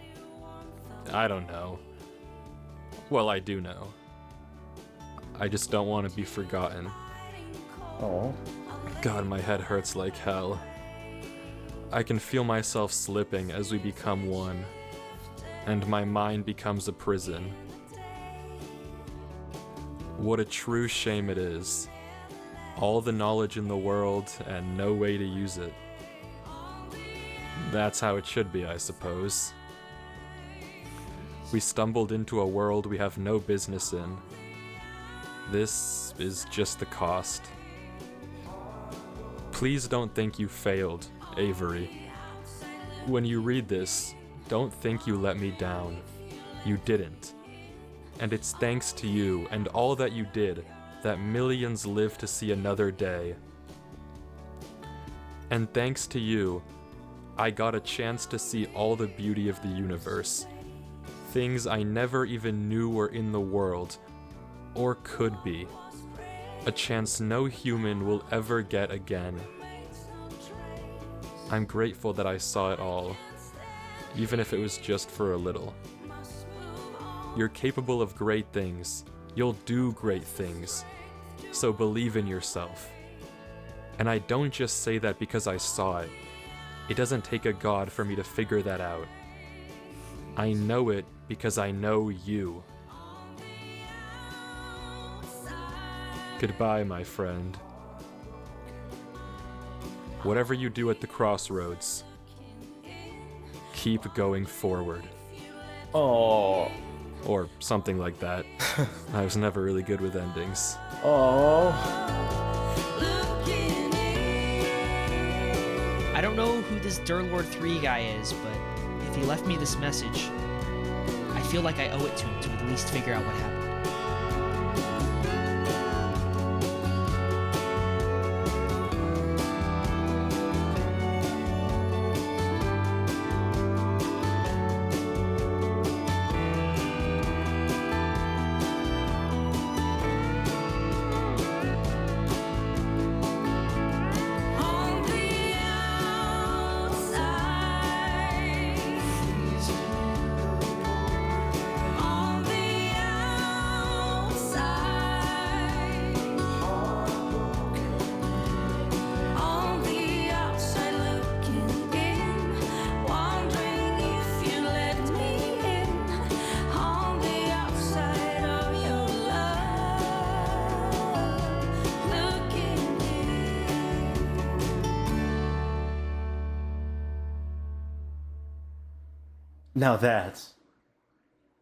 I don't know. Well, I do know. I just don't want to be forgotten. Oh. God, my head hurts like hell. I can feel myself slipping as we become one, and my mind becomes a prison. What a true shame it is. All the knowledge in the world and no way to use it. That's how it should be, I suppose. We stumbled into a world we have no business in. This is just the cost. Please don't think you failed, Avery. When you read this, don't think you let me down. You didn't. And it's thanks to you and all that you did that millions live to see another day. And thanks to you, I got a chance to see all the beauty of the universe. Things I never even knew were in the world, or could be. A chance no human will ever get again. I'm grateful that I saw it all, even if it was just for a little. You're capable of great things. You'll do great things. So believe in yourself. And I don't just say that because I saw it. It doesn't take a god for me to figure that out. I know it because I know you. Goodbye, my friend. Whatever you do at the crossroads, keep going forward. Oh. Or something like that. I was never really good with endings. Oh. I don't know who this Durlord 3 guy is, but if he left me this message, I feel like I owe it to him to at least figure out what happened.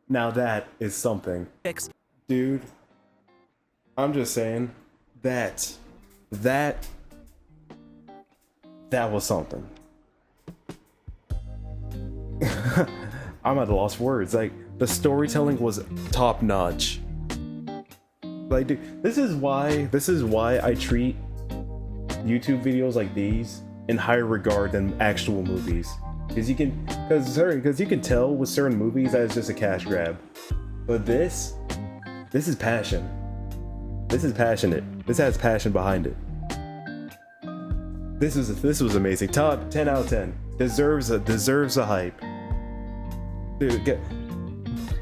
Now that is something. Dude, I'm just saying that was something. I'm at a loss for words. Like, the storytelling was top notch. Like, dude, this is why I treat YouTube videos like these in higher regard than actual movies. Because you can tell with certain movies that it's just a cash grab. But this is passion. This is passionate. This has passion behind it. This was amazing. Top 10 out of 10. Deserves a hype. Dude,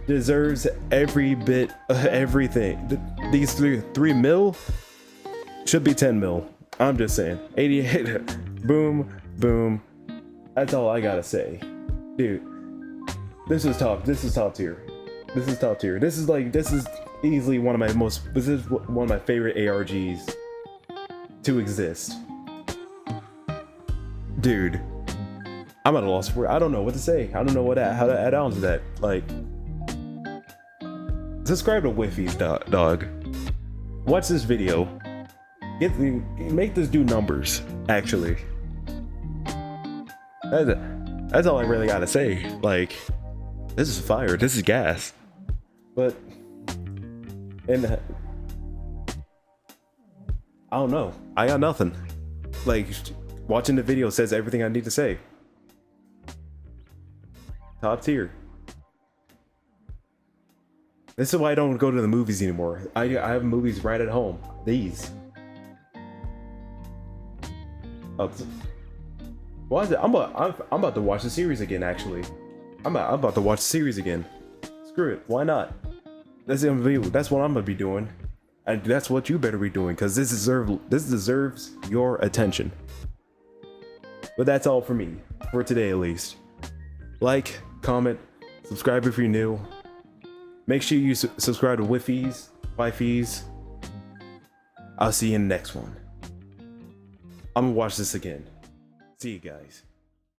deserves every bit of everything. These 3 mil should be 10 mil. I'm just saying. 88. Boom, boom. That's all I gotta say. Dude, this is top tier. This is easily one of my favorite ARGs to exist. Dude, I'm at a loss for. I don't know what to say. I don't know how to add on to that. Like, subscribe to Wifies, dog. Watch this video. Make this do numbers. Actually, that's all I really gotta say. Like, this is fire. This is gas. But, and I don't know. I got nothing. Like, watching the video says everything I need to say. Top tier. This is why I don't go to the movies anymore. I have movies right at home. These. Why is it? I'm about to watch the series again. Actually, I'm about to watch the series again. Screw it. Why not? That's what I'm gonna be doing, and that's what you better be doing, because this deserves your attention. But that's all for me for today, at least. Like, comment, subscribe if you're new. Make sure you subscribe to Wifies. I'll see you in the next one. I'm gonna watch this again. See you guys.